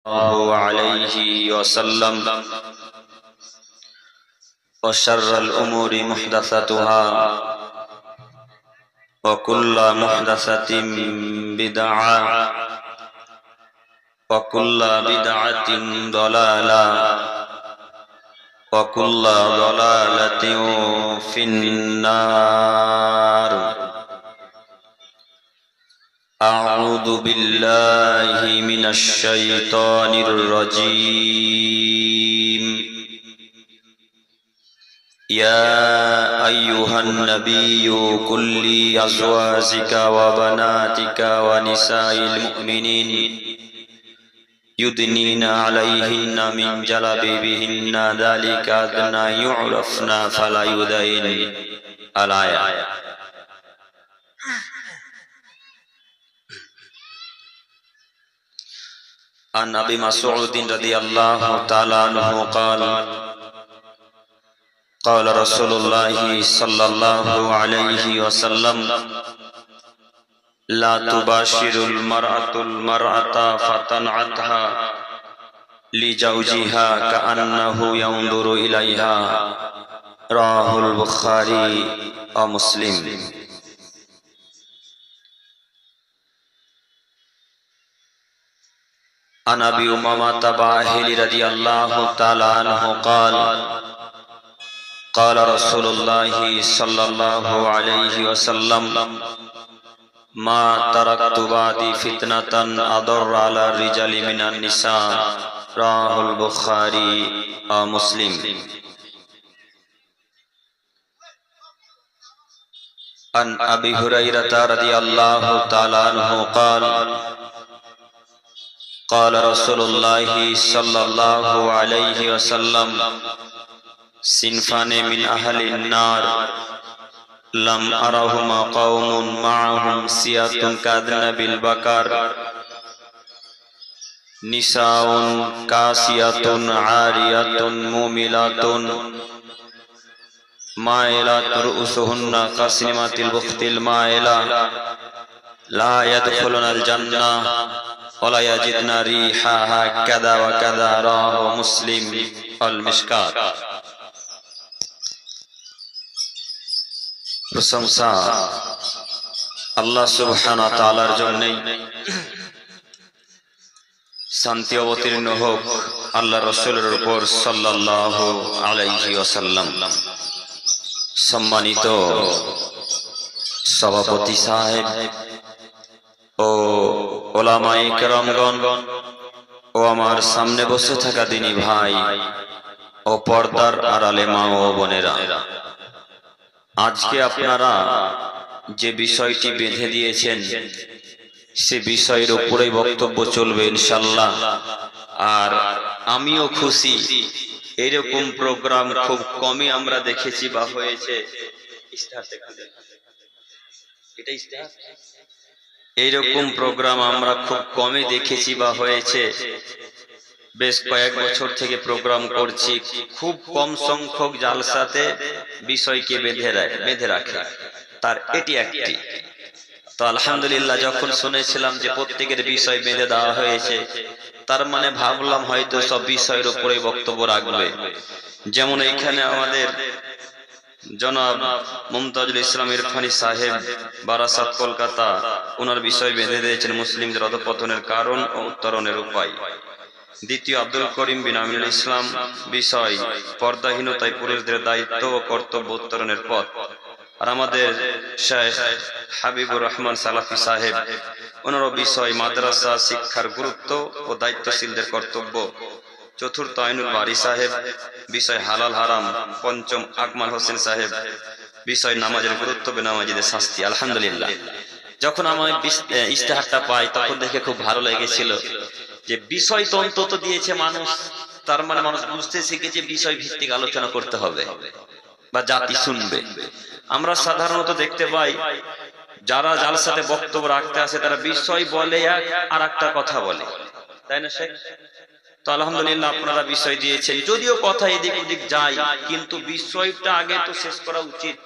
الله عليه وسلم وشر الأمور محدثاتها وكل محدثة بدعة وكل بدعة ضلالة وكل ضلالة في النار. أعوذ بالله من الشيطان الرجيم. يا أيها النبي قل لأزواجك وبناتك ونساء المؤمنين يدنين عليهن من جلابيبهن ذلك أدنى يعرفن فلا يؤذين. الآية. عن أبي مسعود رضي الله تعالى عنه قال قال رسول الله صلى الله عليه وسلم لا تباشر المرأة المرأة فتنعتها لزوجها كأنه ينظر إليها. رواه البخاري ومسلم. عن أبي أمامة الباهلي رضي الله تعالى عنه قال قال رسول الله صلى الله عليه وسلم ما تركت بعدي فتنة أضر على الرجال من النساء. رواه البخاري ومسلم. عن أبي هريرة رضي الله تعالى عنه قال قال رسول الله صلى الله عليه وسلم صنفان من أهل النار لم أرهما قوم معهم سياط كأذنب البقر نساء كاسيات عاريات مميلات مائلات رؤوسهن كسنمات البخت المائلة لا يدخلن الجنة ولا يجدن ريحها كذا وكذا. رواه مسلم. المشكات. প্রশংসা আল্লাহ সুবহানাহু ওয়া তাআলার জন্যই, শান্তি অবতীর্ণ হোক আল্লাহ রাসূলের উপর সাল্লাল্লাহু আলাইহি ওয়াসাল্লাম। সম্মানিত সভাপতি সাহেব ও ওলামায়ে কেরামগণ ও আমার সামনে বসে থাকা দিনী ভাই ও পর্দার আড়ালে মা ও বোনেরা, আজকে আপনারা যে বিষয়টি বেঁধে দিয়েছেন সে বিষয়ের উপরেই বক্তব্য চলবে ইনশাআল্লাহ। আর আমিও খুশি, এরকম প্রোগ্রাম খুব কমই আমরা দেখেছি বা হয়েছে। এইরকম প্রোগ্রাম আমরা খুব কমই দেখেছি বা হয়েছে। বেশ কয়েক বছর থেকে প্রোগ্রাম করছি, খুব কম সংখ্যক জালসাতে বিষয়কে বেঁধে রাখে, তার এটি একটি। তো আলহামদুলিল্লাহ, যখন শুনেছিলাম যে প্রত্যেকের বিষয় বেঁধে দেওয়া হয়েছে, তার মানে ভাবলাম হয়তো সব বিষয়ের উপরে বক্তব্য রাখবে। যেমন এইখানে আমাদের জনাব মুমতাজুল ইসলাম ইরফানি সাহেব বারাসাত কলকাতা, ওনার বিষয় বেঁধে দিয়েছেন মুসলিমদের অধঃপতনের কারণ ও উত্তরণের উপায়। দ্বিতীয় আব্দুল করিম বিন আমিনুল ইসলাম বিষয় পর্দাহীনতায় পুরুষদের দায়িত্ব ও কর্তব্য উত্তরণের পথ। আর আমাদের শেখ হাবিবুর রহমান সালাফি সাহেব, ওনারও বিষয় মাদ্রাসা শিক্ষার গুরুত্ব ও দায়িত্বশীলদের কর্তব্য। চতুর্থ আইনুল বারী সাহেব বিষয় হালাল হারাম। পঞ্চম আকমাল হোসেন সাহেব বিষয় নামাজের গুরুত্ব, বেনামাজিদের শাস্তি। আলহামদুলিল্লাহ, যখন আমি ইস্তেহারটা পাই তখন দেখে খুব ভালো লেগেছিল যে বিষয় তো অন্তত দিয়েছে মানুষ, তার মানে মানুষ বুঝতে শিখেছে বিষয় ভিত্তিক আলোচনা করতে হবে বা জাতি শুনবে। আমরা সাধারণত দেখতে পাই যারা জালসাতে বক্তব্য রাখতে আসে তারা বিষয় বলে আর একটা কথা বলে, তাই না শেখ? তো আলহামদুলিল্লাহ আপনারা বিষয় দিয়েছেন, যদিও কথা এদিক ওদিক যায়, কিন্তু বিষয়টা আগে তো শেষ করা উচিত।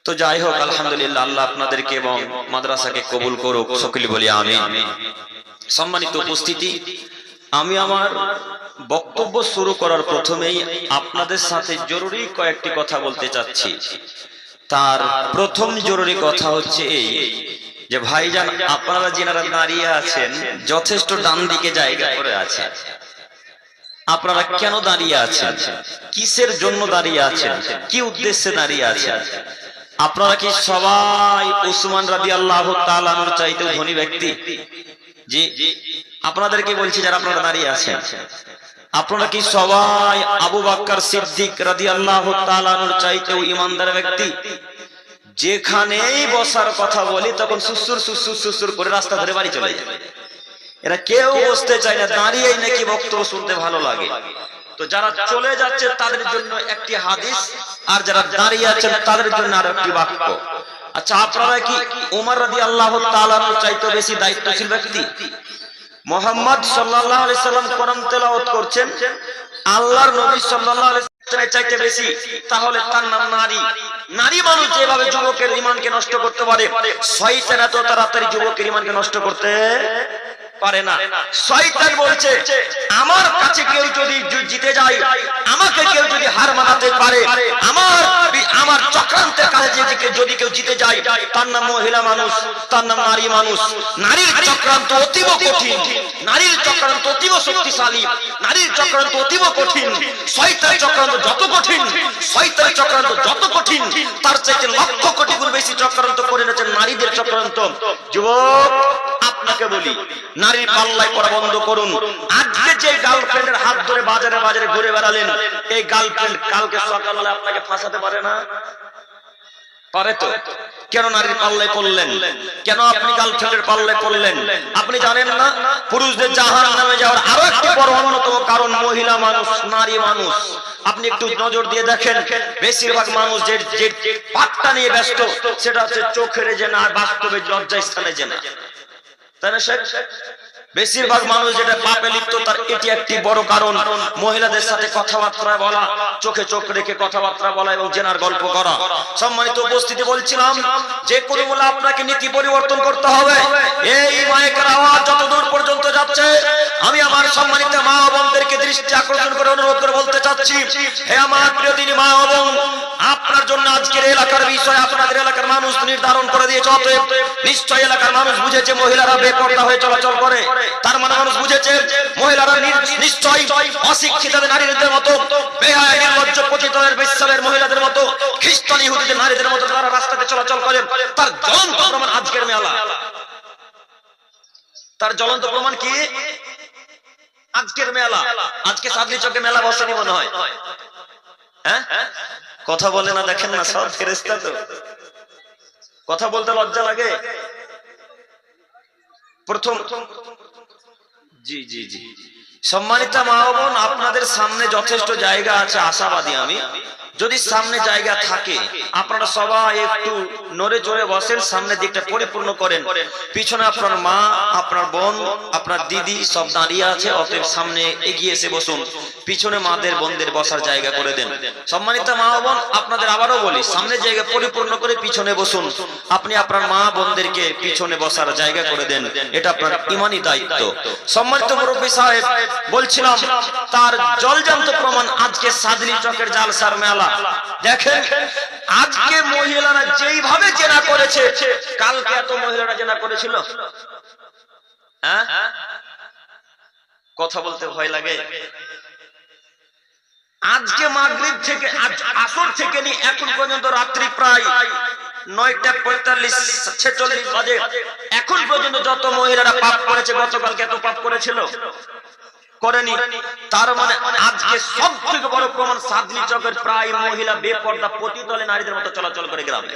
তো যাই হোক, আলহামদুলিল্লাহ, আল্লাহ আপনাদেরকে এবং মাদ্রাসাকে কবুল করুক, সকলে বলি আমিন। সম্মানিত উপস্থিতি, আমি আমার বক্তব্য শুরু করার প্রথমেই আপনাদের সাথে জরুরি কয়েকটি কথা বলতে চাচ্ছি। তার প্রথম জরুরি কথা হচ্ছে এই যে ভাইজান, আপনারা যারা দাঁড়িয়ে আছেন যথেষ্ট ডান দিকে জায়গা করে আছেন। আপনারা কেন দাঁড়িয়ে আছেন? কিসের জন্য দাঁড়িয়ে আছেন? কি উদ্দেশ্যে দাঁড়িয়ে আছেন? আপনারা কি সবাই উসমান রাদিয়াল্লাহু তাআলা আনহুর চাইতে ধনী ব্যক্তি? জি, আপনাদেরকে বলছি যারা আপনারা দাঁড়িয়ে আছেন, আপনারা কি সবাই আবু বকর সিদ্দিক রাদিয়াল্লাহু তাআলা আনহুর চাইতেও ঈমানদার ব্যক্তি? যেখানেই বসার কথা বলি তখন সুসুর সুসুর সুসুর করে রাস্তা ধরে বাড়ি চলে যায়। এরা কেউ বসতে চায় না, দাঁড়িয়েই নাকি বক্তব্য শুনতে ভালো লাগে। তো যারা চলে যাচ্ছে তাদের জন্য একটি হাদিস, আর যারা দাঁড়িয়ে আছেন তাদের জন্য আর একটি বাক্য। আচ্ছা, আপনারা কি ওমর রাদিয়াল্লাহু তাআলা আনহুর চাইতে বেশি দায়িত্বশীল ব্যক্তি? মুহাম্মদ সাল্লাল্লাহু আলাইহি সাল্লাম কোরআন তেলাওয়াত করছেন, আল্লাহর নবী সাল্লাল্লাহু আলাইহি সাল্লামের চাইতে বেশি, তাহলে তার নাম নারী। নারী মানুষ যেভাবে যুবকের ঈমানকে নষ্ট করতে পারে, শয়তান এত তাড়াতাড়ি যুবকের ঈমানকে নষ্ট করতে পারে না। শয়তান বলছে আমার কাছে কেউ যদি জিতে যায়, আমাকে কেউ যদি হার মানাতে পারে, আমার চক্রান্তের কাছে যদি কেউ জিতে যায়, তার নাম মহিলা মানুষ, তার নাম নারী মানুষ। নারীর চক্রান্ত অতীব কঠিন, নারীর চক্রান্ত অতীব শক্তিশালী, নারীর চক্রান্ত অতীব কঠিন। শয়তানের চক্রান্ত যত কঠিন, শয়তানের চক্রান্ত যত কঠিন, তার চাইতে লক্ষ কোটি গুণ বেশি চক্রান্ত করে নিয়েছেন নারীদের চক্রান্ত। যুবক, আপনাকে বলি, নারীর পাল্লায় পড়া বন্ধ করুন। আজকে যে গার্লফ্রেন্ডের হাত ধরে বাজারে বাজারে ঘুরে বেড়ালেন, এই গার্লফ্রেন্ড কালকে সকালবেলা আপনাকে ফাঁসাতে পারে না? পারে তো। কেন নারীর পাল্লায় পড়লেন? কেন আপনি গার্লফ্রেন্ডের পাল্লায় পড়লেন? আপনি জানেন না পুরুষদের জাহান্নামে যাওয়ার আরো একটি বড় অন্যতম কারণ মহিলা মানুষ, নারী মানুষ। আপনি একটু নজর দিয়ে দেখেন, বেশিরভাগ মানুষ যে পাটটা নিয়ে ব্যস্ত, সেটা হচ্ছে চোখের জেনা, বাস্তবে লজ্জাস্থানে জেনা। তাই না শেখ? বেশিরভাগ মানুষ যেটা পাপে লিপ্ত, তার এটি একটি বড় কারণ। মহিলাদের সাথে কথাবার্তা বলা, চোখে চোখ রেখে কথাবার্তা বলা এবং জেনার গল্প করা। সম্মানিত উপস্থিতি, বলছিলাম যে কোনো বলে আপনাকে নীতি পরিবর্তন করতে হবে। এই মাইকের আওয়াজ যত দূর পর্যন্ত যাচ্ছে, আমি আমার সম্মানিত মা ও বোনদেরকে দৃষ্টি আকর্ষণ করে অনুরোধ করে বলতে চাচ্ছি, হে আমার প্রিয় দিনী মা ও বোন, আপনার জন্য আজকের এলাকার বিষয় আপনাদের এলাকার মানুষ নির্ধারণ করে দিয়েছে। অতএব নিশ্চয় এলাকার মানুষ বুঝেছে মহিলারা বেপরদা হয়ে চলাচল করে। তার মানে মানুষ বুঝেছে মহিলারা নিশ্চয় অশিক্ষিতদের নারীদের মতো, বেহায়া নির্লজ্জ পতিতদের বেশ্যালের মহিলাদের মতো, খ্রিস্টান ইহুদিদের নারীদের মতো তারা রাস্তাতে চলাচল করে। তার জ্বলন্ত প্রমাণ আজকের মেলা। তার জ্বলন্ত প্রমাণ কি? আজকের মেলা। আজকে সাদলি চকে মেলা বসেনি মনে হয়? হ্যাঁ, কথা বলে না, দেখেন না সব ফেরেশতা। তো কথা বলতে লজ্জা লাগে। প্রথম জি জি জি সম্মানিত মা ও বোন, আপনাদের সামনে যথেষ্ট জায়গা আছে, আশাবাদী আমি। যদি সামনে জায়গা থাকে, আপনারা সবাই একটু নড়ে চড়ে বসেন, সামনের দিকটা পরিপূর্ণ করেন। পিছনে আপনার মা, আপনার বোন, আপনার দিদি সব দাঁড়িয়ে আছে, অতএব সামনে এগিয়ে এসে বসুন। পিছনে মাদের বোনদের বসার জায়গা করে দেন। সম্মানিত মা ও বোন, আপনাদের আবারও বলি, সামনে জায়গা পরিপূর্ণ করে পিছনে বসুন। আপনি আপনার মা বোনদেরকে পিছনে বসার জায়গা করে দেন, এটা আপনার ইমানি দায়িত্ব। সম্মানিত মুরব্বী সাহেব, বলছিলাম তার জলজান্ত প্রমাণ আজকে সাদলি চকের জালসার মেলা। দেখেন আজকে মহিলারা যেইভাবে জেনা করেছে, কালকে এত মহিলারা জেনা করেছিল? হ্যাঁ, কথা বলতে ভয় লাগে। আজকে মাগরিব থেকে আসর থেকে নিয়ে এখন পর্যন্ত রাত্রি প্রায় 9টা 45-46 বাজে, এখন পর্যন্ত যত মহিলারা পাপ করেছে, গতকালকে এত পাপ করেছিল? করেনি। তার মানে আজকে সব থেকে বড় প্রমাণ সাদলি চকের প্রায় মহিলা বেপর্দা পতিতলে নারীদের মতো চলাচল করে গ্রামে।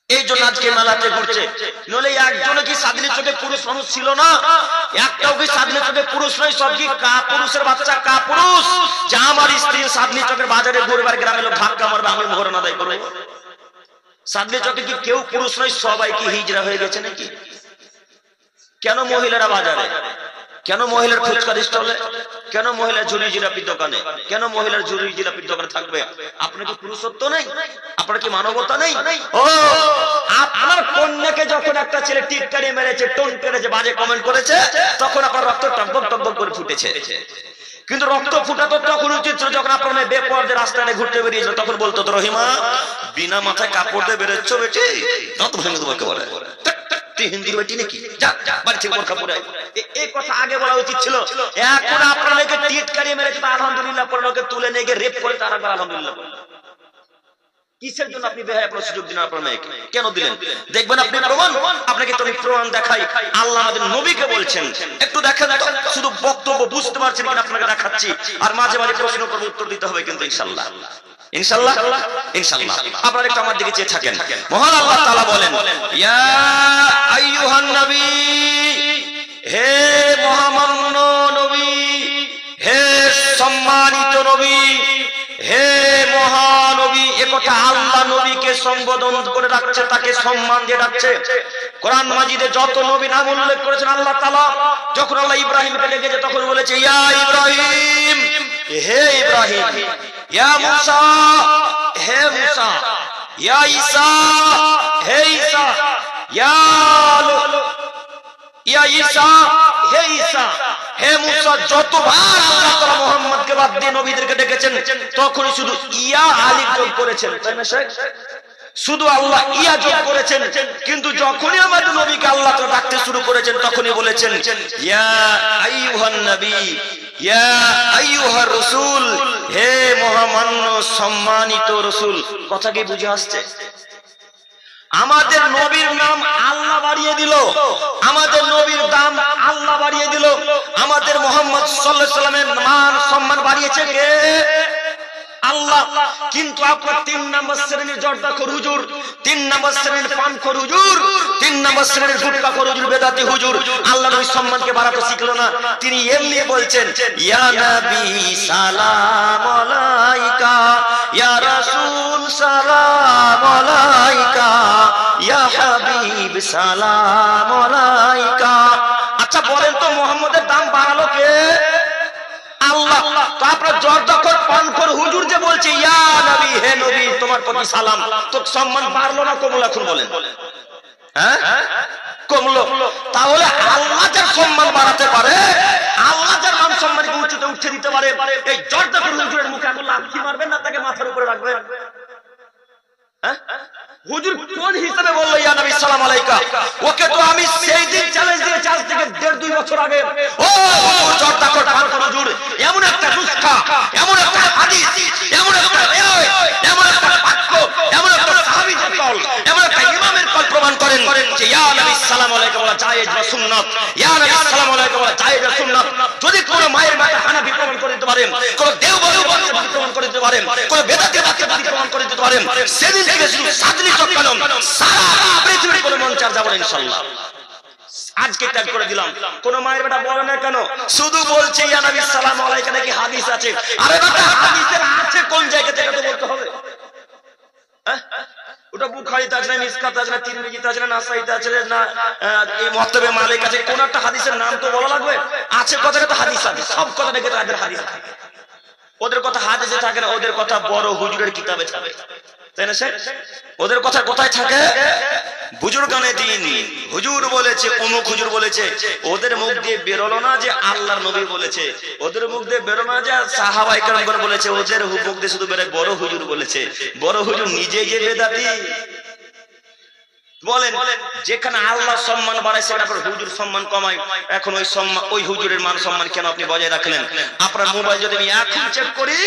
এই জন্য আজকে মেলাতে ঘুরছে। নলে একজনে কি সাদলি চকে পুরুষ মানুষ ছিল না? একটাও কি সাদলি চকে পুরুষ নয়? সব কি পুরুষের বাচ্চা, পুরুষ। যা আমার স্ত্রী সাদলি চকের বাজারে ঘুরবার, গ্রামে লোক ধাক্কা মারবে, আমি মোহরণ আদায় করবো। সাদলি চকে কি কেউ পুরুষ নয়? সবাই কি হিজড়া হয়ে গেছে নাকি? কেন মহিলারা বাজারে? কেন মহিলার ফুচকার স্টলে, কেন মহিলার ঝুড়ি জিলাপির দোকানে, কেন মহিলার ঝুড়ি জিলাপির দোকানে থাকবে? আপনার কি পুরুষত্ব নেই? আপনার কি মানবতা নেই? ও আপনার কন্যাকে যখন একটা ছেলে টিটকারি মেরেছে, টোন পেরেছে, বাজে কমেন্ট করেছে, তখন আপনার রক্ত টকবক টকবক করে ফুটেছে। কিন্তু রক্ত ফুটা তো তখন উচিত ছিল যখন আপনার মেয়ে বেপরদে রাস্তায় ঘুরতে বেরিয়েছিল, তখন বলতো তো রহিমা বিনা মাথায় কাপড় দিয়ে বেরোচ্ছ বেটি, দাঁত ভেঙে দেবো একেবারে, হিন্দির বেটি নাকি, যা বাড়ি থেকে বোরখা পরে। এই কথা আগে বলা উচিত ছিল। এখন আপনার মেয়েকে টিটকারি মেরেছে, আলহামদুলিল্লাহ পরে ওকে তুলে নিয়ে গিয়ে রেপ করে তার আগে আলহামদুলিল্লাহ। কিসের জন্য আপনি বেহায়া আপনার সুযোগ দিলেন আপনার মেয়েকে? কেন দিলেন? দেখবেন আপনি প্রমাণ, আপনাকে তো আমি প্রমাণ দেখাই। আল্লাহ আমাদের নবীকে বলছেন, একটু দেখেন তো, শুধু বক্তব্য বুঝতে পারছেন কিনা আপনাকে দেখাচ্ছি, আর মাঝে মাঝে প্রশ্ন করব, উত্তর দিতে হবে কিন্তু ইনশাআল্লাহ, ইনশাআল্লাহ, ইনশাআল্লাহ। আপনারা একটু আমার দিকে চেয়ে থাকেন। মহান আল্লাহ তাআলা বলেন, ইয়া আইয়ুহান নবী, হে মহামান্য নবী, হে সম্মানিত নবী, হে মহানবী। একথা আল্লাহ নবীকে সম্বোধন করে ডাকছে, তাকে সম্মান দিয়ে ডাকছে। কোরআন মাজিদে যত নবী নাম উল্লেখ করেছেন আল্লাহ তাআলা, যখন আল্লাহ ইব্রাহিমকে ডেকেছে তখন বলেছে ইয়া ইব্রাহিম, হে ইব্রাহিম, ইয়া মুসা, হে মুসা, ইয়া ঈসা, হে ঈসা, ইয়া ঈসা, হে ঈসা, হে মুসা। যতবার আল্লাহ তাআলা মুহাম্মদকে বাদ দিয়ে নবীদেরকে ডেকেছেন তখনই শুধু ইয়া আলিফ যোগ করেছেন, তাই না শেখ? শুধু আল্লাহ ইয়া যোগ করেছেন। কিন্তু যখনই আমাদের নবীকে আল্লাহ তাআলা ডাকতে শুরু করেছেন তখনই বলেছেন ইয়া আইয়ুহান নবী, ইয়া আইয়ুহার রাসূল, হে মহামান্য সম্মানিত রাসূল। কথা কি বুঝে আসছে? আমাদের নবীর নাম আল্লাহ বাড়িয়ে দিল, আমাদের নবীর দাম আল্লাহ বাড়িয়ে দিল, আমাদের মুহাম্মদ সাল্লাল্লাহু আলাইহি সাল্লামের মান সম্মান বাড়িয়েছে কে? আল্লাহ। কিন্তু আপনার 3 নম্বর শ্রেণীর জর্দাখোর হুজুর, 3 নম্বর শ্রেণীর পানখোর হুজুর, 3 নম্বর শ্রেণীর গুটখাখোর হুজুর, বেদাতি হুজুর আল্লাহ নবীর সম্মানকে বাড়াতে শিখলো না। তিনি এমনি বলছেন ইয়া নবী সালাম আলাইকা, ইয়া রাসূল সালাম আলাইকা, ইয়া হাবিব সালাম আলাইকা। আচ্ছা বলেন তো মুহাম্মদের দাম বাড়ালো কে? আল্লাহ। তো আপনার জর্দাখোর পানখোর হুজুর যে বলছে ইয়া নবী, হে নবী তোমার প্রতি সালাম, তো সম্মান বাড়লো না কমলো? এখন বলেন, হ্যাঁ কমলো। তাহলে আল্লাহ যার সম্মান বাড়াতে পারে, আল্লাহ যার মান সম্মানকে উচ্চতে উঠে দিতে পারে, এই জর্দাখোর হুজুরের মুখে এখন লাথি মারবেন না তাকে মাথার উপরে রাখবেন? হ্যাঁ হুজুর কোন হিসাবে বললো ইয়া নবী সালাম আলাইকা? ওকে তো আমি সেই দিন চ্যালেঞ্জ দিয়েছি, আজ থেকে 1.5-2 বছর আগে। ও হুজুর জর্দাখোর পানখোর হুজুর, এমন একটা নুসখা, এমন একটা হাদিস, এমন একটা এমন একটা বাক্য, এমন একটা সাহাবীর কল, এমন একটা ইমামের কল প্রমাণ করেন যে ইয়া নবী সালাম আলাইকা বলা জায়েজ বা সুন্নাত, ইয়া নবী সালাম আলাইকা বলা জায়েজ বা সুন্নাত। যদি কোন মায়ের মাথা হানাফি প্রমাণ করে দিতে পারেন, কোন দেওবন্দি প্রমাণ করে দিতে পারেন, কোন বেদাতি প্রমাণ করে দিতে পারেন, সেদিন থেকে শুরু সাদলি চক্কালম সারা পৃথিবীর কোন মঞ্চার যাব না ইনশাআল্লাহ। আজকে ত্যাগ করে দিলাম। কোন মায়ের বেটা বলে না কেন, শুধু বলছে ইয়া নবী সালাম আলাইকা নাকি হাদিস আছে। আরে বেটা হাদিসের আছে কোন জায়গা থেকে তো বলতে হবে। ওটা বুখারীতে আছে না, মিসকাতে আছে না, তিরমিজিতে আছে না, নাসাইতে আছে না, এই মুহাত্তাবে মালিক আছে, কোন একটা হাদিসের নাম তো বলা লাগবে। আছে কথাটা তো হাদিস আছে, সব কথা দেখে তো তাদের হাদিস থাকে। ওদের কথা হাদিসে থাকে না, ওদের কথা বড় হুজুরের কিতাবে থাকে, তাই না স্যার? ওদের কথা কোথায় থাকে? বুজুর্গানে দিন হুজুর বলেছে, অমুক হুজুর বলেছে। ওদের মুখ দিয়ে বেরোলো না যে আল্লাহর নবী বলেছে, ওদের মুখ দিয়ে বেরোলো না যে সাহাবায়ে কেরামগণ বলেছে, ওদের মুখ দিয়ে শুধু বেরোয় বড় হুজুর বলেছে। বড় হুজুর নিজেই যে বেদাতি। বলেন যেখানে আল্লাহ সম্মান বাড়ায় সেখানে আপনার হুজুর সম্মান কমায়। এখন ওই সম্মান, ওই হুজুরের মান সম্মান কেন আপনি বজায় রাখলেন? আপনার মোবাইল যদি আমি এখন চেক করি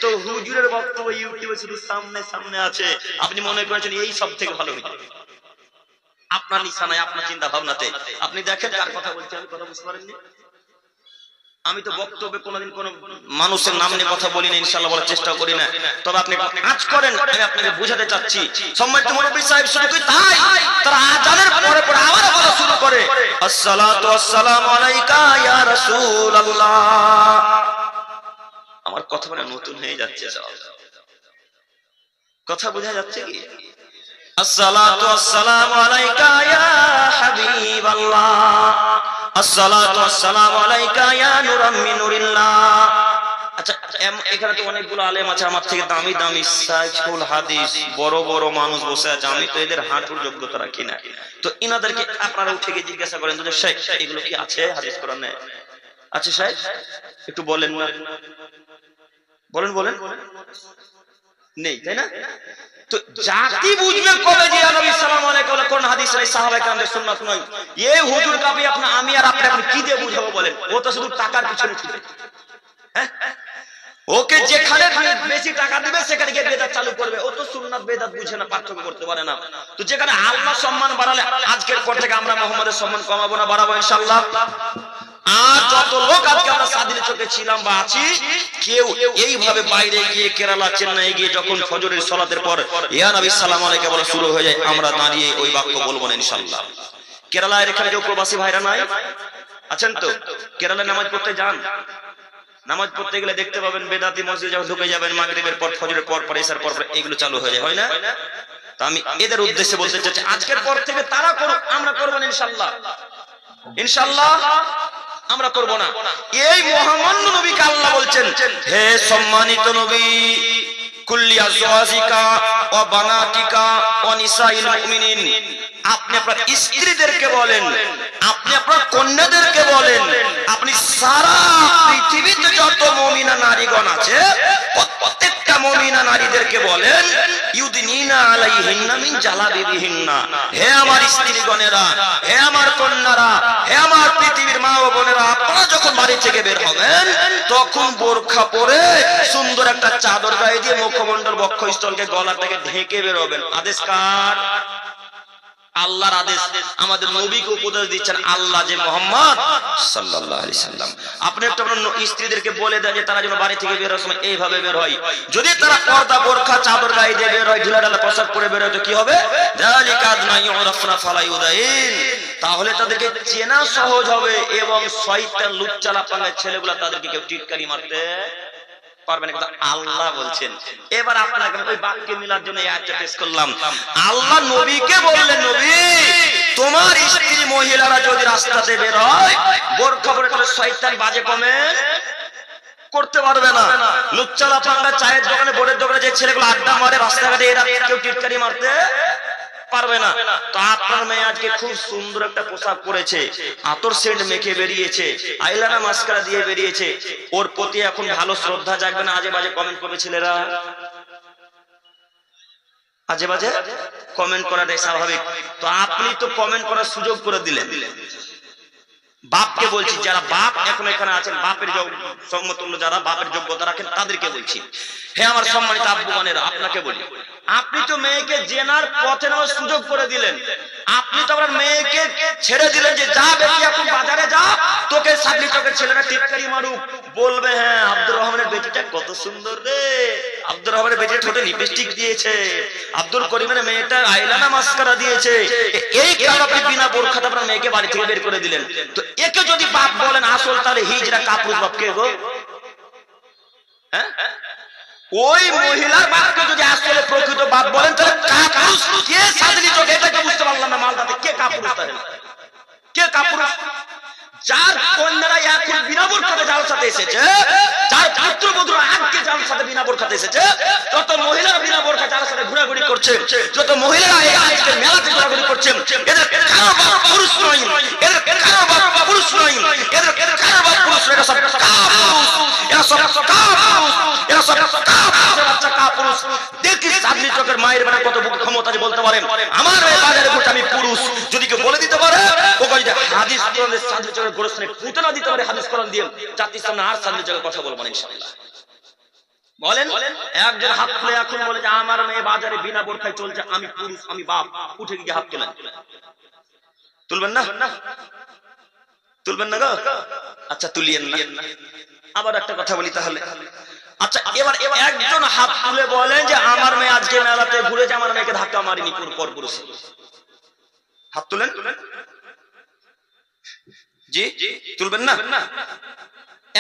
তো হুজুরের বক্তব্য ইউটিউবে শুধু সামনে সামনে আছে। আপনি মনে করেছেন এই সব থেকে ভালো হুজুর। আপনার নিশানায়, আপনার চিন্তা ভাবনাতে আপনি দেখেন কার কথা বলছি আমি, কথা বুঝতে পারেননি? আমি তো বক্তব্যে কোনোদিন কোন মানুষের নাম নিয়ে কথা বলি না, ইনশাআল্লাহ বলার চেষ্টা করি না। তবে আপনি কাজ করেন, আমি আপনাকে বোঝাতে চাচ্ছি। সম্মানিত মুরব্বি সাহেব শুধু কি তাই, তারা আজানের পরে পরে আবার বলা শুরু করে আসসালাতু ওয়াসসালামু আলাইকা ইয়া রাসূলুল্লাহ। আমার কথা মানে নতুন হয়ে যাচ্ছে, কথা বোঝা যাচ্ছে কি? আসসালাতু ওয়াসসালামু আলাইকা ইয়া হাবিবাল্লাহ, আসসালাতু ওয়াসসালামু আলাইকা ইয়া নূরাম মিন নূরিল্লাহ। আচ্ছা, এখানে তো অনেকগুলো আলেম আছে আমার থেকে দামি দামি শাইখুল হাদিস, বড় বড় মানুষ বসে আছে, আমি তো এদের হাঁটুর যোগ্যতা রাখি না। তো ইনাদেরকে আপনারা উঠে গিয়ে জিজ্ঞাসা করেন যে শেখ এগুলো কি আছে হাদিস কোরআনে? আচ্ছা শেখ একটু বলেন না, বলেন বলেন। নেই, তাই না? তো জাতি বুঝবে কবে যে নবী সাল্লাল্লাহু আলাইহি ওয়া সাল্লাম কোন হাদিস নাই, সাহাবায়ে কেরামদের সুন্নাত নয়। এই হুজুর কাবি আমি আর আপনি এখন কি দিয়ে বুঝাবো বলেন? ও তো শুধু টাকার পিছনে ছুটে। হ্যাঁ, ওকে যেখানে বেশি টাকা দিবে সেখানে গিয়ে বেদাত চালু করবে। ও তো সুন্নাত বেদাত বুঝে না, পার্থক্য করতে পারে না। তো যেখানে আল্লাহ সম্মান বাড়ালে আজকের পর থেকে আমরা মুহাম্মাদের সম্মান কমাবো না, বাড়াবো ইনশাআল্লাহ। আর যত লোক আজকে আমরা সাদিলে চোখে ছিলাম বা আছি, কেউ এইভাবে বাইরে গিয়ে কেরালা চেন্নাই গিয়ে যখন ফজরের সালাতের পর ইয়া নবী সাল্লাল্লাহু আলাইহি ওয়া সাল্লাম শুরু হয়ে যায়, আমরা দাঁড়িয়ে ওই বাক্য বলবো না ইনশাআল্লাহ। কেরালার এখানে যে প্রবাসী ভাইরা নাই আছেন, তো কেরালায় নামাজ পড়তে যান, নামাজ পড়তে গেলে দেখতে পাবেন বেদাতি মসজিদে যখন ঢুকে যাবেন মাগরিবের পর, ফজরের পর, ইশার পর এগুলো চালু হয়ে যায়, হয় না? তো আমি এদের উদ্দেশ্যে বলতে চাচ্ছি আজকের পর থেকে তারা করুক, আমরা করব না ইনশাআল্লাহ। ইনশাআল্লাহ আমরা করব না। এই মহামান্য নবীকে আল্লাহ বলছেন, হে সম্মানিত নবী, কুল্লি আজওয়াজিকা ওয়া বানাতিকা ওয়া নিসাইল মুমিনিন, আপনি আপনার স্ত্রীদেরকে বলেন, আপনি আপনার কন্যাদেরকে বলেন, আপনি সারা পৃথিবীতে যত মুমিনা নারীগণ আছে প্রত্যেকটা মুমিনা নারীদেরকে বলেন, ইউদিনিনা আলাইহিন্না মিন জালাবিবিহিন্না, হে আমার স্ত্রীগণেরা, হে আমার কন্যারা, হে আমার পৃথিবীর মা ও বোনেরা, আপনারা যখন বাড়ি থেকে বের হবেন তখন বোরখা পরে সুন্দর একটা চাদর গায়ে দিয়ে মুখমণ্ডল বক্ষস্থলকে গলাটাকে ঢেকে বের হবেন। আদেশ কার? আল্লাহর আদেশ। আমাদের নবীকে উপদেশ দিচ্ছেন আল্লাহ, যে মুহাম্মদ সাল্লাল্লাহু আলাইহি সাল্লাম আপনি একটু আপনার স্ত্রীদেরকে বলে দেন যে তারা যেন বাড়ি থেকে বের হওয়ার সময় এইভাবে বের হয়। যদি তারা পর্দা বোরখা চাদর গায়ে দিয়ে বের হয়, ঢিলাঢালা পোশাক পরে বের হয়, তো কি হবে? যালিকা আদনা ইউরাফনা ফালা ইউদাইন, তাহলে তাদেরকে চেনা সহজ হবে এবং শয়তান লুচ্চা পাঙ্গা ছেলেগুলা তাদেরকে কেউ টিটকারি মারতে পারবে না। কিন্তু আল্লাহ বলছেন, এবার আপনাকে ওই বাক্যে মিলার জন্য এই আয়াতটা পেশ করলাম। আল্লাহ নবীকে বললেন, নবী তোমার স্ত্রী মহিলারা যদি রাস্তাতে বের হয় বোরখা পরে, তাহলে শয়তান বাজে কমেন্ট করতে পারবে না। লুচ্চালা পাঙ্গা চায়ের দোকানে, বোর্ডের দোকানে যে ছেলেগুলো আড্ডা মারে রাস্তাঘাটে, এরা কেউ টিটকারি মারতে পারবে না। তো আপনার মেয়ে আজকে খুব সুন্দর একটা পোশাক পরেছে, আতর সেন্ট মেখে বেরিয়েছে, আইলানা মাস্কারা দিয়ে বেরিয়েছে, ওর প্রতি এখন ভালো শ্রদ্ধা জাগবে না? আজে বাজে কমেন্ট করবে ছেলেরা, আজে বাজে কমেন্ট করাটাই স্বাভাবিক। তো আপনি তো কমেন্ট করার সুযোগ করে দিলেন। বাপকে বলছি, যারা বাপ এখন এখানে আছেন, বাপের সমতুল্য যারা বাপের যোগ্যতা রাখেন তাদেরকে বলছি, হে আমার সম্মানিত আব্বুগণেরা, আপনাকে বলি, আপনি তো মেয়েকে জেনার পথে নেওয়ার সুযোগ করে দিলেন। আপনি তো আপনার মেয়েকে ছেড়ে দিলেন যে যা বেটি এখন বাজারে যা, তোকে সাবলি চকের ছেলেরা টিটকারি মারুক, বলবে হ্যাঁ আব্দুর রহমানের বেটিটা কত সুন্দর রে, আব্দুর রহমানের বেটিটা ঠোঁটে লিপস্টিক দিয়েছে, আব্দুল করিমের মেয়েটা আইলানা মাস্কারা দিয়েছে। এই কারণে আপনি বিনা বোরখাতে আপনার মেয়েকে বাড়ি থেকে বের করে দিলেন। তো একে যদি বাপ বলেন আসল, তাহলে হিজরা কাপুরুষ বাপ কে গো? হ্যাঁ, ওই মহিলার বাপকে যদি আসলে প্রকৃত বাপ বলেন, তাহলে কাপুরুষ কে? সাদলি চোখে এটাকে বুঝতে পারলাম না মালদাতে কে কাপুরুষ, তাহলে কে কাপুরুষ? যার কন্যারা এখন বিনা বোরখাতে জালসাতে এসেছে, যার পুত্রবধূ আজকে জালসাতে বিনা বোরখাতে এসেছে, যত মহিলারা বিনা বোরখা জালসাতে ঘোরাঘুরি করছে, যত মহিলারা আজকে মেলাতে ঘোরাঘুরি করছে, এদের কারো বাপ পুরুষ নয়, এদের কারো বাপ পুরুষ নয়, এদের কারো বাপ পুরুষ নয়, এরা সব কাপুরুষ, এরা সব কাপুরুষ, এরা সব কাপুরুষ, বাচ্চা কাপুরুষ। দেখি সাদলি চোখের মায়ের মানে কত ক্ষমতা যে বলতে পারেন আমার এই বাজারে ঘুরতে আমি পুরুষ। যদি কেউ বলে দিতে পারে, ও যদি হাদিস কোরআনের সাদলি চোখের গোরস্থানে ফুটে না দিতে পারে, হাদিস কোরআন দিয়ে জাতির সামনে আর সাদলি চোখের কথা বলবো না ইনশাআল্লাহ। বলেন, একজন হাত তুলে এখন বলে যে আমার মেয়ে বাজারে বিনা বোরখায় চলছে, আমি পুরুষ, আমি বাপ, উঠে গিয়ে হাত তোলেন। তুলবেন না? তুলবেন না গো? আচ্ছা তুলিয়েন না। আবার একটা কথা বলি তাহলে, আচ্ছা এবার একজন হাত তুলে বলেন যে আমার মেয়ে আজকে মেলাতে ঘুরেছে, আমার মেয়েকে ধাক্কা মারিনি পর পুরুষে, হাত তুলেন। জি তুলবেন না?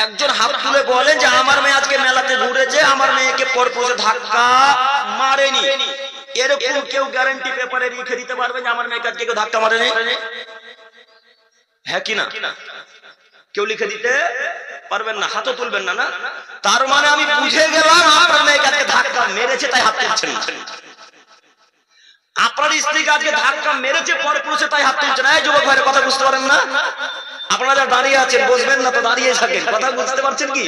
একজন হাত তুলে বলেন যে আমার মেয়ে আজকে মেলাতে ঘুরেছে, আমার মেয়েকে পরপুরুষে ধাক্কা মারেনি, এরকম কেউ গ্যারান্টি পেপারে লিখে দিতে পারবে যে আমার মেয়েকে আজকে কেউ ধাক্কা মারেনি? হ্যাঁ কি না? কেউ লিখে দিতে পারবেন না, হাতও তুলবেন না। না, তার মানে আমি বুঝে গেলাম আপনার মেয়েকে আজকে ধাক্কা মেরেছে তাই হাত তুলছেন। আপনার স্ত্রীকে আজকে ধাক্কা মেরেছে পরপুরুষে তাই হাত তুলছেন। এই যুবক ভাইয়ের কথা বুঝতে পারেন না? আপনারা যারা দাঁড়িয়ে আছেন বসবেন না তো দাঁড়িয়ে থাকেন, কথা বুঝতে পারছেন কি?